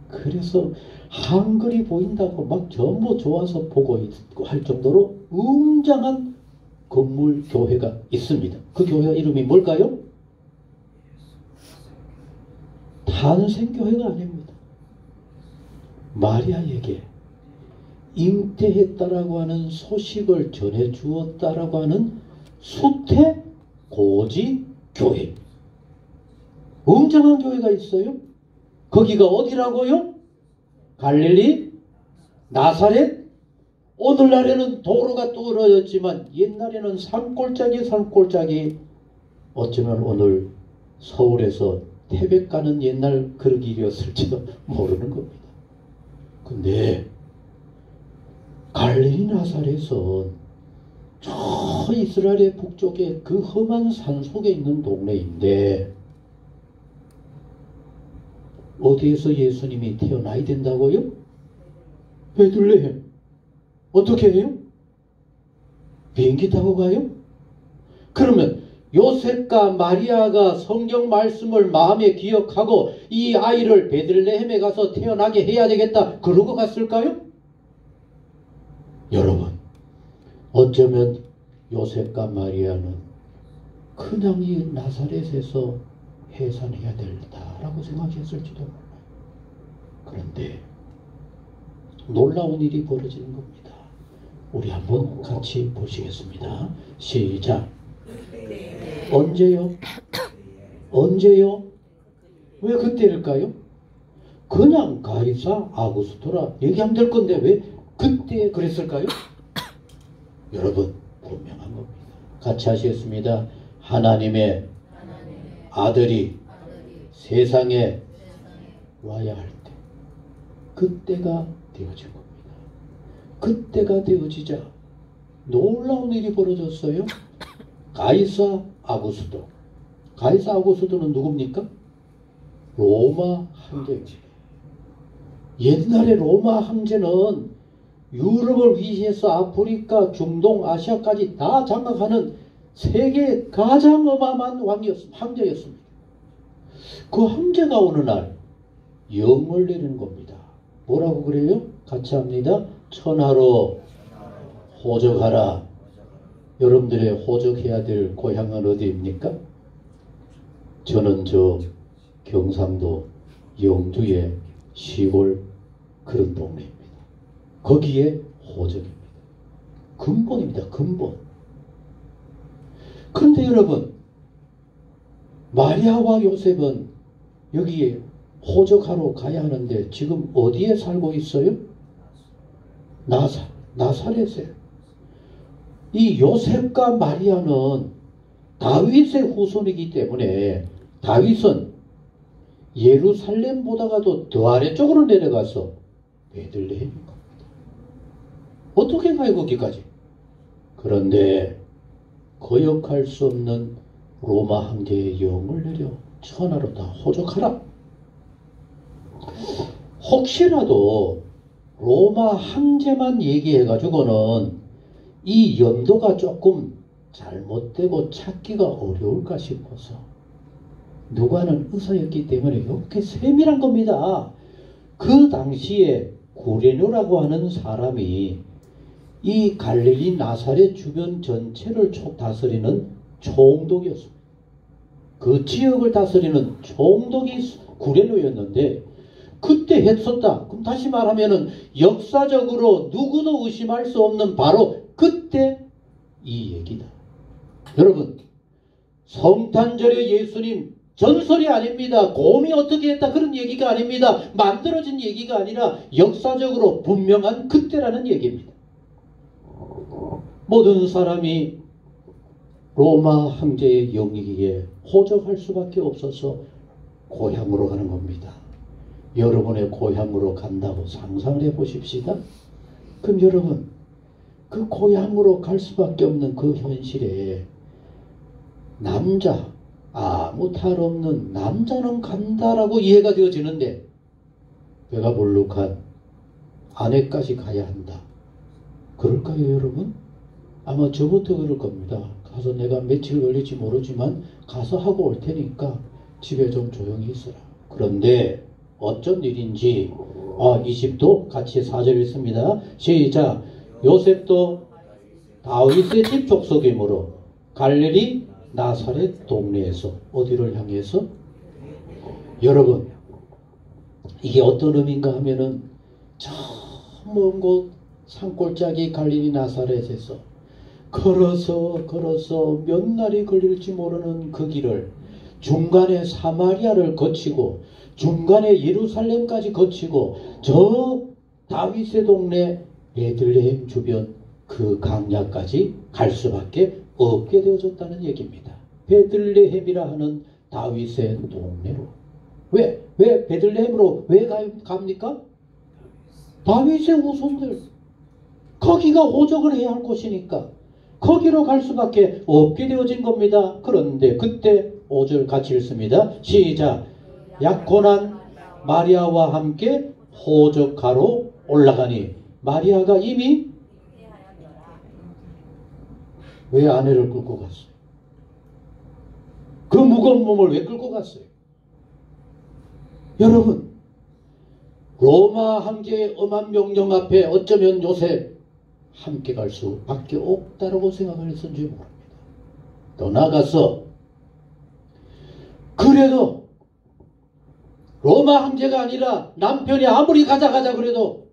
그래서 한글이 보인다고 막 전부 좋아서 보고 있고 할 정도로 웅장한 건물 교회가 있습니다. 그 교회 이름이 뭘까요? 탄생교회가 아닙니다. 마리아에게 잉태했다라고 하는 소식을 전해 주었다라고 하는 수태 고지 교회. 웅장한 교회가 있어요. 거기가 어디라고요? 갈릴리 나사렛. 오늘날에는 도로가 뚫어졌지만 옛날에는 산골짜기 어쩌면 오늘 서울에서 태백 가는 옛날 그런 길이었을지도 모르는 겁니다. 근데 갈릴리 나사렛은 저 이스라엘의 북쪽에 그 험한 산 속에 있는 동네인데 어디에서 예수님이 태어나야 된다고요? 베들레헴. 어떻게 해요? 비행기 타고 가요? 그러면 요셉과 마리아가 성경 말씀을 마음에 기억하고 이 아이를 베들레헴에 가서 태어나게 해야 되겠다 그러고 갔을까요? 여러분, 어쩌면 요셉과 마리아는 그냥 이 나사렛에서 해산해야 된다라고 생각했을지도 몰라요. 그런데 놀라운 일이 벌어지는 겁니다. 우리 한번 같이 보시겠습니다. 시작. 언제요? 언제요? 왜 그때일까요? 그냥 가이사 아구스토라 얘기하면 될 건데 왜 그때 그랬을까요? 여러분, 분명한 겁니다. 같이 하시겠습니다. 하나님의 아들이 세상에 와야 할 때 그때가 되어진 겁니다. 그때가 되어지자 놀라운 일이 벌어졌어요. 가이사 아구스도. 가이사 아구스도는 누굽니까? 로마 황제입니다. 옛날에 로마 황제는 유럽을 위시해서 아프리카, 중동, 아시아까지 다 장악하는 세계 가장 어마어마한 황제였습니다. 그 황제가 어느 날 영을 내리는 겁니다. 뭐라고 그래요? 같이 합니다. 천하로 호적하라. 여러분들의 호적해야 될 고향은 어디입니까? 저는 저 경상도 영주의 시골 그런 동네입니다. 거기에 호적입니다. 근본입니다. 근본. 그런데 여러분, 마리아와 요셉은 여기에 호적하러 가야 하는데 지금 어디에 살고 있어요? 나사렛에. 이 요셉과 마리아는 다윗의 후손이기 때문에 다윗은 예루살렘보다도 더 아래쪽으로 내려가서 베들레헴인 겁니다. 어떻게 가요 거기까지? 그런데 거역할 수 없는 로마 황제의 영을 내려 천하로 다 호적하라. 혹시라도 로마 황제만 얘기해가지고는 이 연도가 조금 잘못되고 찾기가 어려울까 싶어서 누가는 의사였기 때문에 이렇게 세밀한 겁니다. 그 당시에 구레뇨라고 하는 사람이 이 갈릴리 나사렛 주변 전체를 다스리는 총독이었습니다. 그 지역을 다스리는 총독이 구레노였는데 그때 했었다. 그럼 다시 말하면은 역사적으로 누구도 의심할 수 없는 바로 그때 이 얘기다. 여러분, 성탄절에 예수님 전설이 아닙니다. 곰이 어떻게 했다 그런 얘기가 아닙니다. 만들어진 얘기가 아니라 역사적으로 분명한 그때라는 얘기입니다. 모든 사람이 로마 황제의 영이기에 호적할 수밖에 없어서 고향으로 가는 겁니다. 여러분의 고향으로 간다고 상상을 해보십시다. 그럼 여러분, 그 고향으로 갈 수밖에 없는 그 현실에 남자, 아무 탈 없는 남자는 간다라고 이해가 되어지는데 배가 볼록한 아내까지 가야 한다. 그럴까요, 여러분? 아마 저부터 그럴 겁니다. 가서 내가 며칠 걸릴지 모르지만 가서 하고 올 테니까 집에 좀 조용히 있어라. 그런데 어쩐 일인지 20도 같이 4절 읽습니다. 시작. 요셉도 다윗의 집 족속이므로 갈릴리 나사렛 동네에서 어디를 향해서? 여러분, 이게 어떤 의미인가 하면은 저 먼 곳 산골짜기 갈릴리 나사렛에서 걸어서 몇 날이 걸릴지 모르는 그 길을 중간에 사마리아를 거치고 중간에 예루살렘까지 거치고 저 다윗의 동네 베들레헴 주변 그 강야까지 갈 수밖에 없게 되어졌다는 얘기입니다. 베들레헴이라 하는 다윗의 동네로. 왜 베들레헴으로 왜 갑니까? 다윗의 후손들. 거기가 호적을 해야 할 곳이니까 거기로 갈 수밖에 없게 되어진 겁니다. 그런데 그때 5절 같이 읽습니다. 시작. 약혼한 마리아와 함께 호적하러 올라가니 마리아가 이미 왜 아내를 끌고 갔어요? 그 무거운 몸을 왜 끌고 갔어요? 여러분, 로마 황제의 엄한 명령 앞에 어쩌면 요셉 함께 갈 수밖에 없다라고 생각을 했었는지 모릅니다. 더 나아가서 그래도 로마 황제가 아니라 남편이 아무리 가자 그래도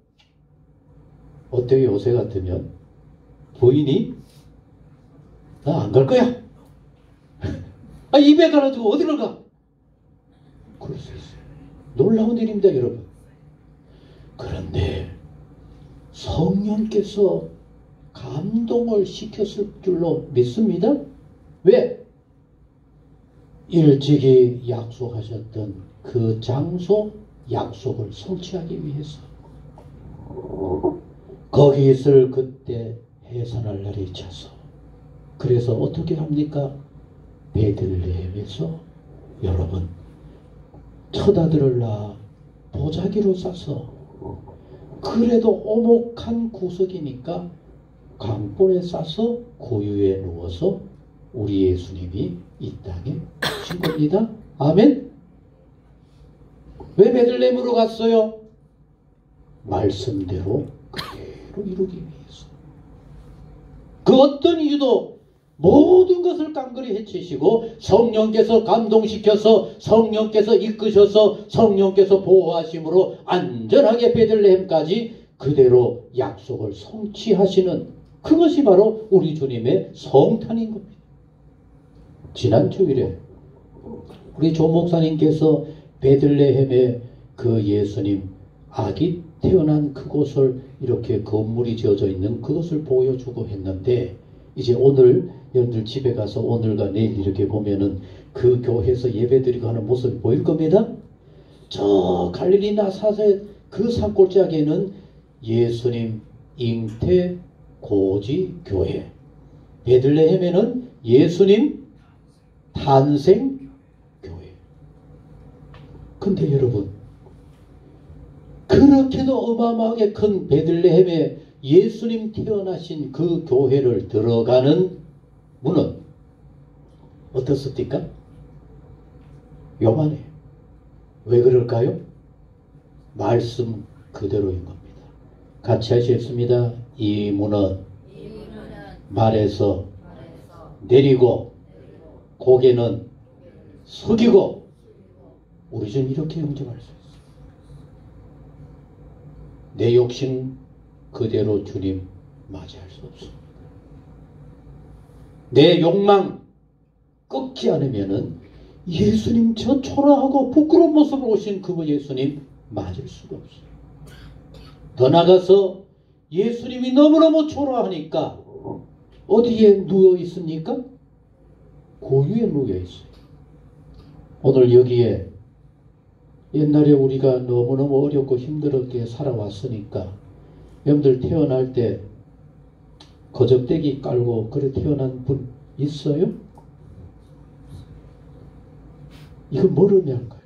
어때요? 요새 같으면 부인이 나 안 갈 거야. 입에 가가지고 어디를 가? 그럴 수 있어요. 놀라운 일입니다, 여러분. 그런데 성령께서 감동을 시켰을 줄로 믿습니다. 왜? 일찍이 약속하셨던 그 장소 약속을 성취하기 위해서 거기 있을 그때 해산할 날이 차서 그래서 어떻게 합니까? 베들레헴에서 여러분 처다들을 낳아 보자기로 싸서 그래도 오목한 구석이니까 강볼에 싸서 고유에 누워서 우리 예수님이 이 땅에 오신 겁니다. 아멘. 왜 베들레헴으로 갔어요? 말씀대로 그대로 이루기 위해서. 그 어떤 이유도 모든 것을 깡그리 해치시고 성령께서 감동시켜서 성령께서 이끄셔서 성령께서 보호하심으로 안전하게 베들레헴까지 그대로 약속을 성취하시는 그것이 바로 우리 주님의 성탄인 겁니다. 지난 주일에 우리 조 목사님께서 베들레헴에 그 예수님 아기 태어난 그곳을 이렇게 건물이 지어져 있는 그것을 보여주고 했는데 이제 오늘 여러분들 집에 가서 오늘과 내일 이렇게 보면은 그 교회에서 예배드리고 하는 모습이 보일 겁니다. 저 갈릴리 나사렛 그 산골짜기에는 예수님 잉태 고지 교회, 베들레헴에는 예수님 탄생 교회. 근데 여러분 그렇게도 어마어마하게 큰 베들레헴에 예수님 태어나신 그 교회를 들어가는 문은 어떻습니까? 요만해. 왜 그럴까요? 말씀 그대로인 겁니다. 같이 하시겠습니다. 이 문은 말에서 내리고 고개는 숙이고 우리 좀 이렇게 영접할 수 있어요. 내 욕심 그대로 주님 맞이할 수 없습니다. 내 욕망 꺾지 않으면은 예수님 저 초라하고 부끄러운 모습으로 오신 그 예수님 맞을 수가 없어요. 더 나가서 예수님이 너무너무 초라하니까 어디에 누워 있습니까? 고유에 누워 있어요. 오늘 여기에 옛날에 우리가 너무너무 어렵고 힘들었게 살아왔으니까 여러분들 태어날 때 거적대기 깔고 그래 태어난 분 있어요? 이거 뭘 의미할까요?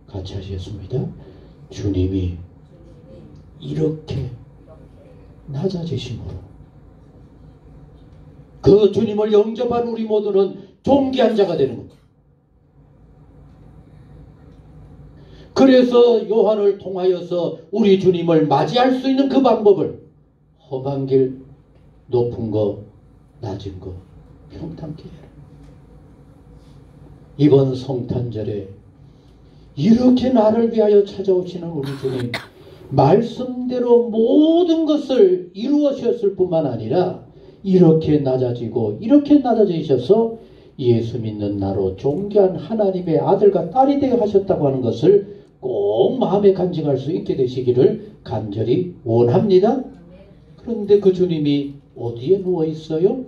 같이 하시겠습니다. 주님이 이렇게 낮아지심으로 그 주님을 영접한 우리 모두는 존귀한 자가 되는 겁니다. 그래서 요한을 통하여서 우리 주님을 맞이할 수 있는 그 방법을 험한 길, 높은 거, 낮은 거 평탄케 해라. 이번 성탄절에 이렇게 나를 위하여 찾아오시는 우리 주님 말씀대로 모든 것을 이루어주셨을 뿐만 아니라 이렇게 낮아지고 이렇게 낮아지셔서 예수 믿는 나로 존귀한 하나님의 아들과 딸이 되어 하셨다고 하는 것을 꼭 마음에 간직할 수 있게 되시기를 간절히 원합니다. 그런데 그 주님이 어디에 누워 있어요?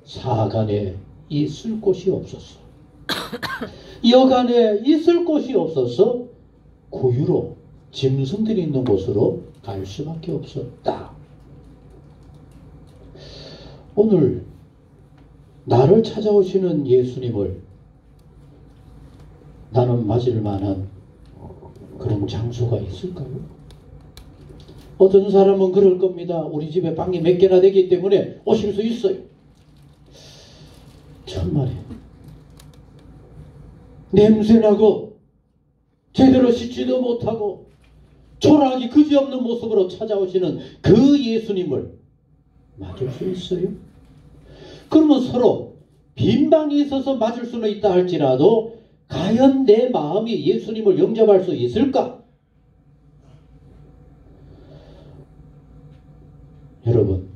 사간에 있을 곳이 없었어. 여간에 있을 곳이 없어서 고유로 짐승들이 있는 곳으로 갈 수밖에 없었다. 오늘 나를 찾아오시는 예수님을 나는 맞을 만한 그런 장소가 있을까요? 어떤 사람은 그럴 겁니다. 우리 집에 방이 몇 개나 되기 때문에 오실 수 있어요. 천만에 냄새나고 제대로 씻지도 못하고 초라하기 그지없는 모습으로 찾아오시는 그 예수님을 맞을 수 있어요? 그러면 서로 빈방이 있어서 맞을 수는 있다 할지라도 과연 내 마음이 예수님을 영접할 수 있을까? 여러분,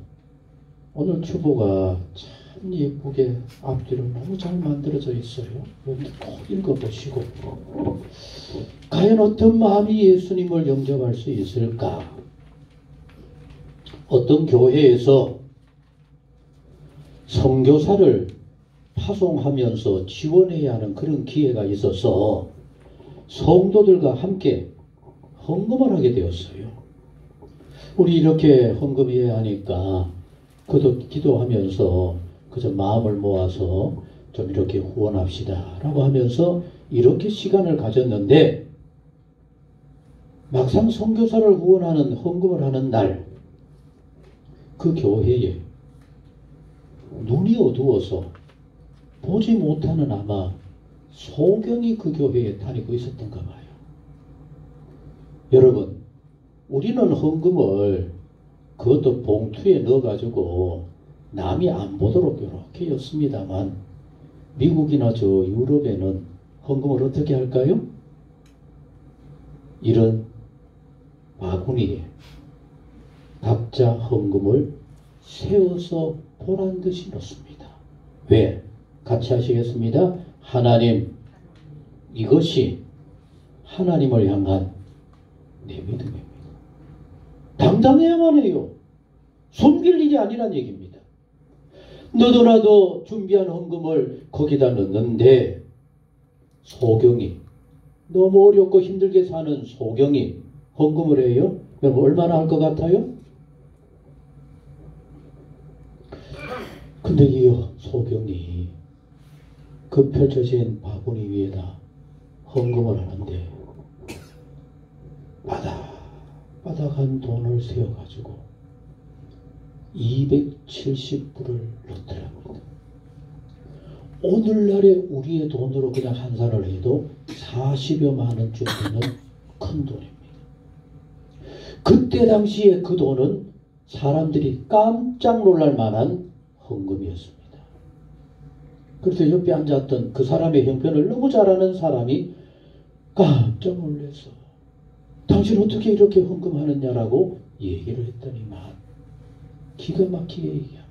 오늘 주보가 참 예쁘게 앞뒤로 너무 잘 만들어져 있어요. 여기 꼭 읽어보시고 과연 어떤 마음이 예수님을 영접할 수 있을까? 어떤 교회에서 선교사를 파송하면서 지원해야 하는 그런 기회가 있어서 성도들과 함께 헌금을 하게 되었어요. 우리 이렇게 헌금해야 하니까 그도 기도하면서 그저 마음을 모아서 좀 이렇게 후원합시다 라고 하면서 이렇게 시간을 가졌는데 막상 선교사를 후원하는 헌금을 하는 날 그 교회에 눈이 어두워서 보지 못하는 아마 소경이 그 교회에 다니고 있었던가 봐요. 여러분, 우리는 헌금을 그것도 봉투에 넣어가지고 남이 안 보도록 이렇게 였습니다만 미국이나 저 유럽에는 헌금을 어떻게 할까요? 이런 바구니에 각자 헌금을 세워서 보란 듯이 넣습니다. 왜? 같이 하시겠습니다. 하나님, 이것이 하나님을 향한 내 믿음입니다. 당당해야만 해요. 숨길 일이 아니란 얘기입니다. 너도 나도 준비한 헌금을 거기다 넣는데 소경이 너무 어렵고 힘들게 사는 소경이 헌금을 해요? 그럼 얼마나 할 것 같아요? 근데 이 소경이 그 펼쳐진 바구니 위에다 헌금을 하는데 바닥한 돈을 세어가지고 270불을 넣더랍니다. 오늘날에 우리의 돈으로 그냥 환산을 해도 40여만 원쯤 되는 큰 돈입니다. 그때 당시에 그 돈은 사람들이 깜짝 놀랄 만한 헌금이었습니다. 그래서 옆에 앉았던 그 사람의 형편을 너무 잘 아는 사람이 깜짝 놀라서 당신 어떻게 이렇게 헌금하느냐라고 얘기를 했더니만 기가 막히게 얘기합니다.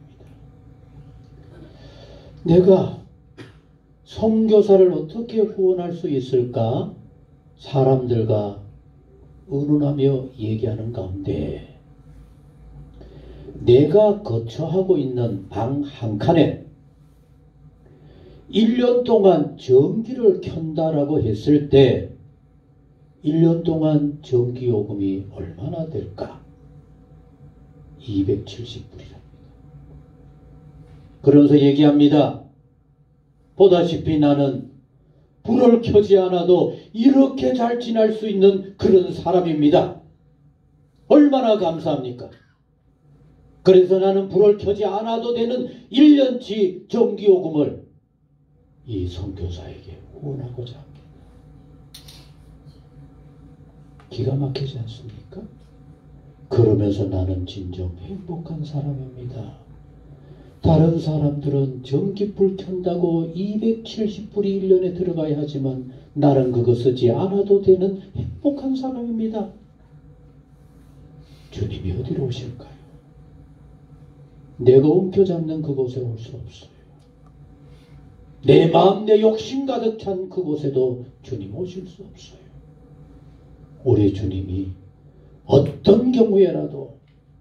내가 선교사를 어떻게 후원할 수 있을까? 사람들과 의논하며 얘기하는 가운데 내가 거처하고 있는 방 한 칸에 1년 동안 전기를 켠다라고 했을 때 1년 동안 전기요금이 얼마나 될까? 270불이랍니다. 그러면서 얘기합니다. 보다시피 나는 불을 켜지 않아도 이렇게 잘 지낼 수 있는 그런 사람입니다. 얼마나 감사합니까? 그래서 나는 불을 켜지 않아도 되는 1년치 전기요금을 이 선교사에게 후원하고자 합니다. 기가 막히지 않습니까? 그러면서 나는 진정 행복한 사람입니다. 다른 사람들은 전기불 켠다고 270불이 1년에 들어가야 하지만 나는 그거 쓰지 않아도 되는 행복한 사람입니다. 주님이 어디로 오실까요? 내가 움켜잡는 그곳에 올 수 없어요. 내 마음, 내 욕심 가득 찬 그곳에도 주님 오실 수 없어요. 우리 주님이 어떤 경우에라도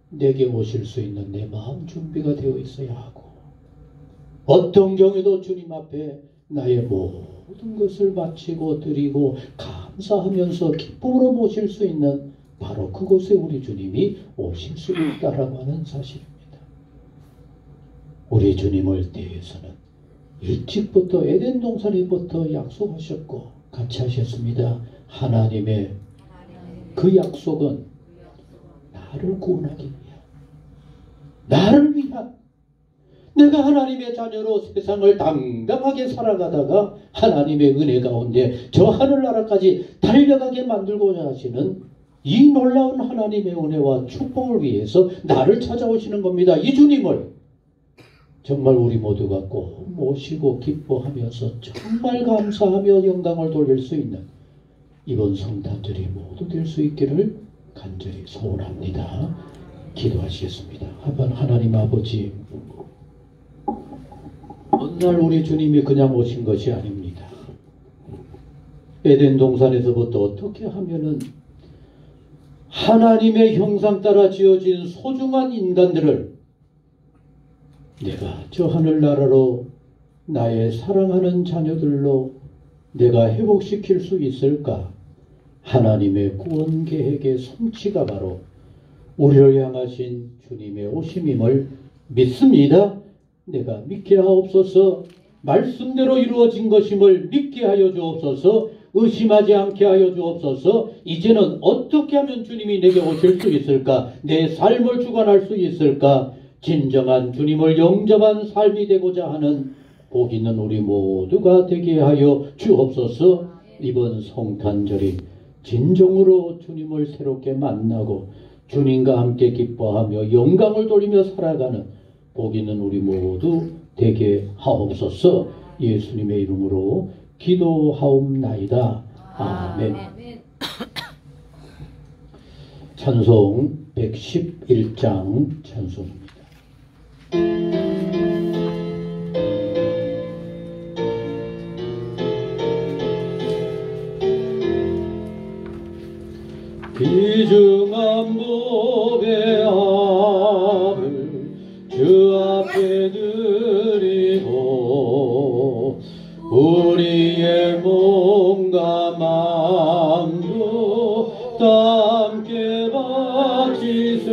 내게 오실 수 있는 내 마음 준비가 되어 있어야 하고 어떤 경우에도 주님 앞에 나의 모든 것을 바치고 드리고 감사하면서 기쁨으로 모실 수 있는 바로 그곳에 우리 주님이 오실 수 있다라고 하는 사실입니다. 우리 주님을 대해서는 일찍부터 에덴 동산에부터 약속하셨고 같이 하셨습니다. 하나님의 그 약속은 나를 구원하기 위한, 나를 위한, 내가 하나님의 자녀로 세상을 당당하게 살아가다가 하나님의 은혜 가운데 저 하늘나라까지 달려가게 만들고자 하시는 이 놀라운 하나님의 은혜와 축복을 위해서 나를 찾아오시는 겁니다. 이 주님을 정말 우리 모두가 꼭 모시고 기뻐하면서 정말 감사하며 영광을 돌릴 수 있는 이번 성탄절이 모두 될 수 있기를 간절히 소원합니다. 기도하시겠습니다. 한번 하나님 아버지, 어느 날 우리 주님이 그냥 오신 것이 아닙니다. 에덴 동산에서부터 어떻게 하면은 하나님의 형상 따라 지어진 소중한 인간들을 내가 저 하늘나라로 나의 사랑하는 자녀들로 내가 회복시킬 수 있을까? 하나님의 구원 계획의 성취가 바로 우리를 향하신 주님의 오심임을 믿습니다. 내가 믿게 하옵소서. 말씀대로 이루어진 것임을 믿게 하여 주옵소서. 의심하지 않게 하여 주옵소서. 이제는 어떻게 하면 주님이 내게 오실 수 있을까? 내 삶을 주관할 수 있을까? 진정한 주님을 영접한 삶이 되고자 하는 복 있는 우리 모두가 되게 하여 주옵소서. 이번 성탄절이 진정으로 주님을 새롭게 만나고 주님과 함께 기뻐하며 영광을 돌리며 살아가는 복 있는 우리 모두 되게 하옵소서. 예수님의 이름으로 기도하옵나이다. 아멘. 찬송 111장 찬송입니다. 귀중한 법의 합을 주 앞에 드리고 우리의 몸과 마음도 함께 바치세.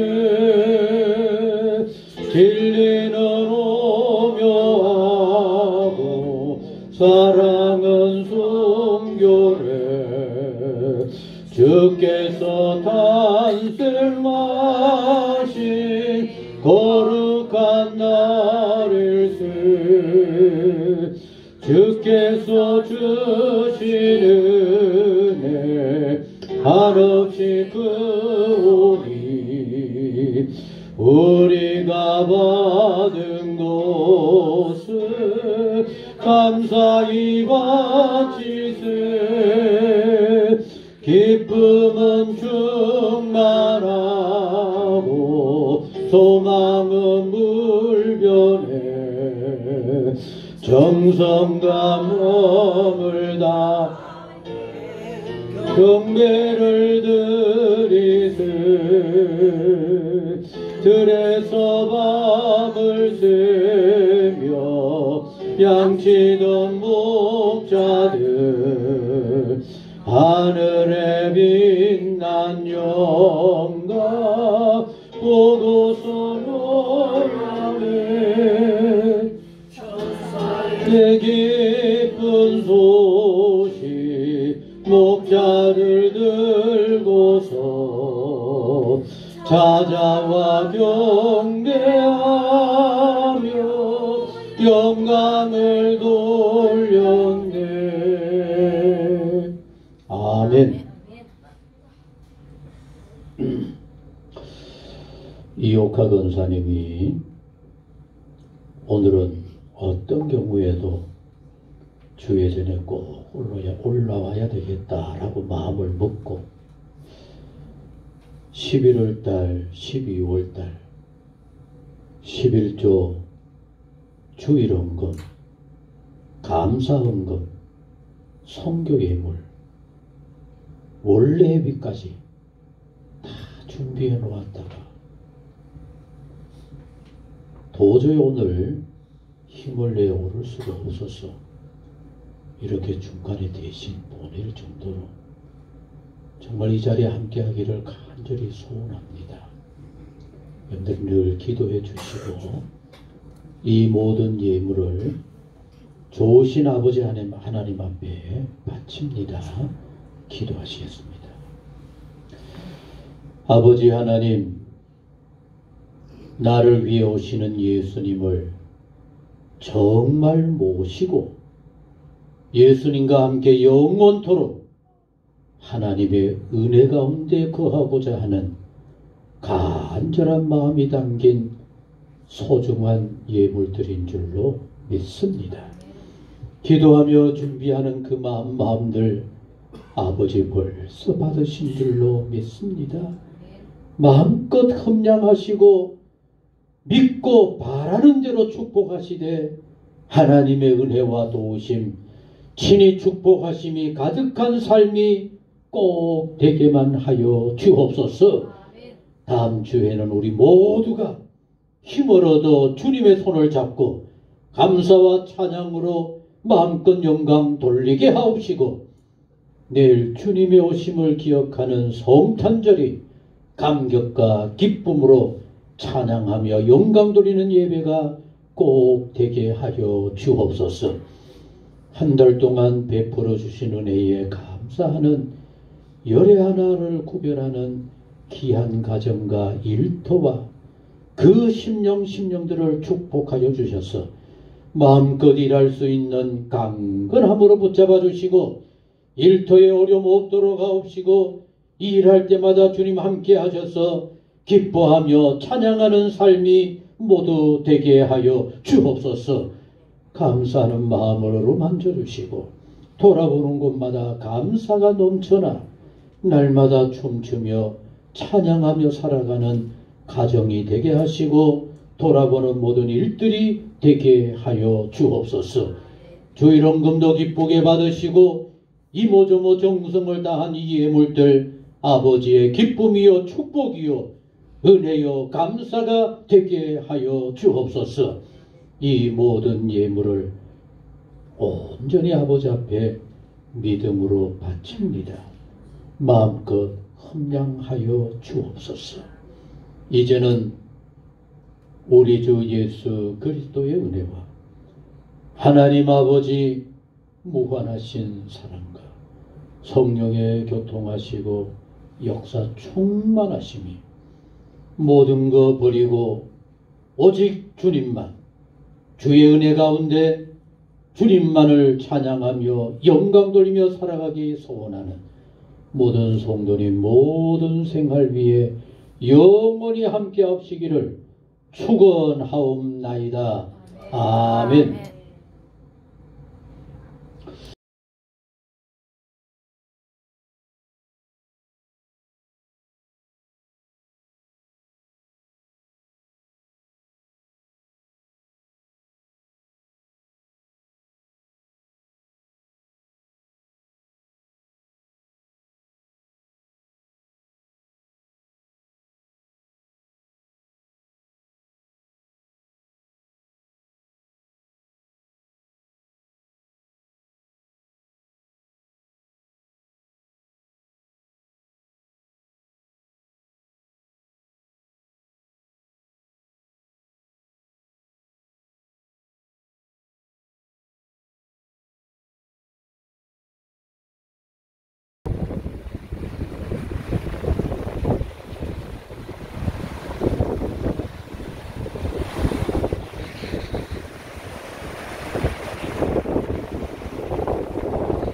진리는 오묘하고 사랑은 순교래. 주께서 탄생하신 거룩한 날일세. 주께서 주신 은혜 한없이 크오니 우리가 받은 것을 감사히 바치세. 기쁨은 충만하고 소망은 물변해 정성과 몸을 다 경배를 드리세. 들에서 밤을 새며 양치던 목자들 하늘에 빛난 영광 보고서 노래하네. 내 기쁜 소식 목자를 들고서 찾아와 경배하며 영광을 돌렸네. 아멘. 이옥하 권사님이 오늘은 어떤 경우에도 주예전에 꼭 올라와야 되겠다라고 마음을 먹고 11월달, 12월달 11조 주일헌금, 감사헌금, 성교예물, 원래비까지 다 준비해 놓았다가 도저히 오늘 힘을 내어 오를 수가 없어서 이렇게 중간에 대신 보낼 정도로 정말 이 자리에 함께 하기를 간절히 소원합니다. 여러분들 늘 기도해 주시고 이 모든 예물을 좋으신 아버지 하나님 앞에 바칩니다. 기도하시겠습니다. 아버지 하나님, 나를 위해 오시는 예수님을 정말 모시고 예수님과 함께 영원토록 하나님의 은혜 가운데 거하고자 하는 간절한 마음이 담긴 소중한 예물들인 줄로 믿습니다. 기도하며 준비하는 그 마음들 아버지 벌써 받으신 줄로 믿습니다. 마음껏 흠량하시고 믿고 바라는 대로 축복하시되 하나님의 은혜와 도우심, 친히 축복하심이 가득한 삶이 꼭 되게만 하여 주옵소서. 다음 주에는 우리 모두가 힘을 얻어 주님의 손을 잡고 감사와 찬양으로 마음껏 영광 돌리게 하옵시고, 내일 주님의 오심을 기억하는 성탄절이 감격과 기쁨으로 찬양하며 영광 돌리는 예배가 꼭 되게 하여 주옵소서. 한 달 동안 베풀어 주신 은혜에 감사하는 열의 하나를 구별하는 귀한 가정과 일터와 그 심령들을 축복하여 주셔서 마음껏 일할 수 있는 강건함으로 붙잡아 주시고 일터에 어려움 없도록 하옵시고 일할 때마다 주님 함께 하셔서 기뻐하며 찬양하는 삶이 모두 되게 하여 주옵소서. 감사하는 마음으로 만져주시고 돌아보는 곳마다 감사가 넘쳐나 날마다 춤추며 찬양하며 살아가는 가정이 되게 하시고 돌아보는 모든 일들이 되게 하여 주옵소서. 주일헌금도 기쁘게 받으시고 이모저모 정성을 다한 이 예물들 아버지의 기쁨이요 축복이요 은혜요 감사가 되게 하여 주옵소서. 이 모든 예물을 온전히 아버지 앞에 믿음으로 바칩니다. 마음껏 흠량하여 주옵소서. 이제는 우리 주 예수 그리스도의 은혜와 하나님 아버지 무한하신 사랑과 성령의 교통하시고 역사 충만하심이 모든 거 버리고 오직 주님만, 주의 은혜 가운데 주님만을 찬양하며 영광 돌리며 살아가기 소원하는 모든 성도님 모든 생활 위에 영원히 함께 하시기를 축원하옵나이다. 아멘.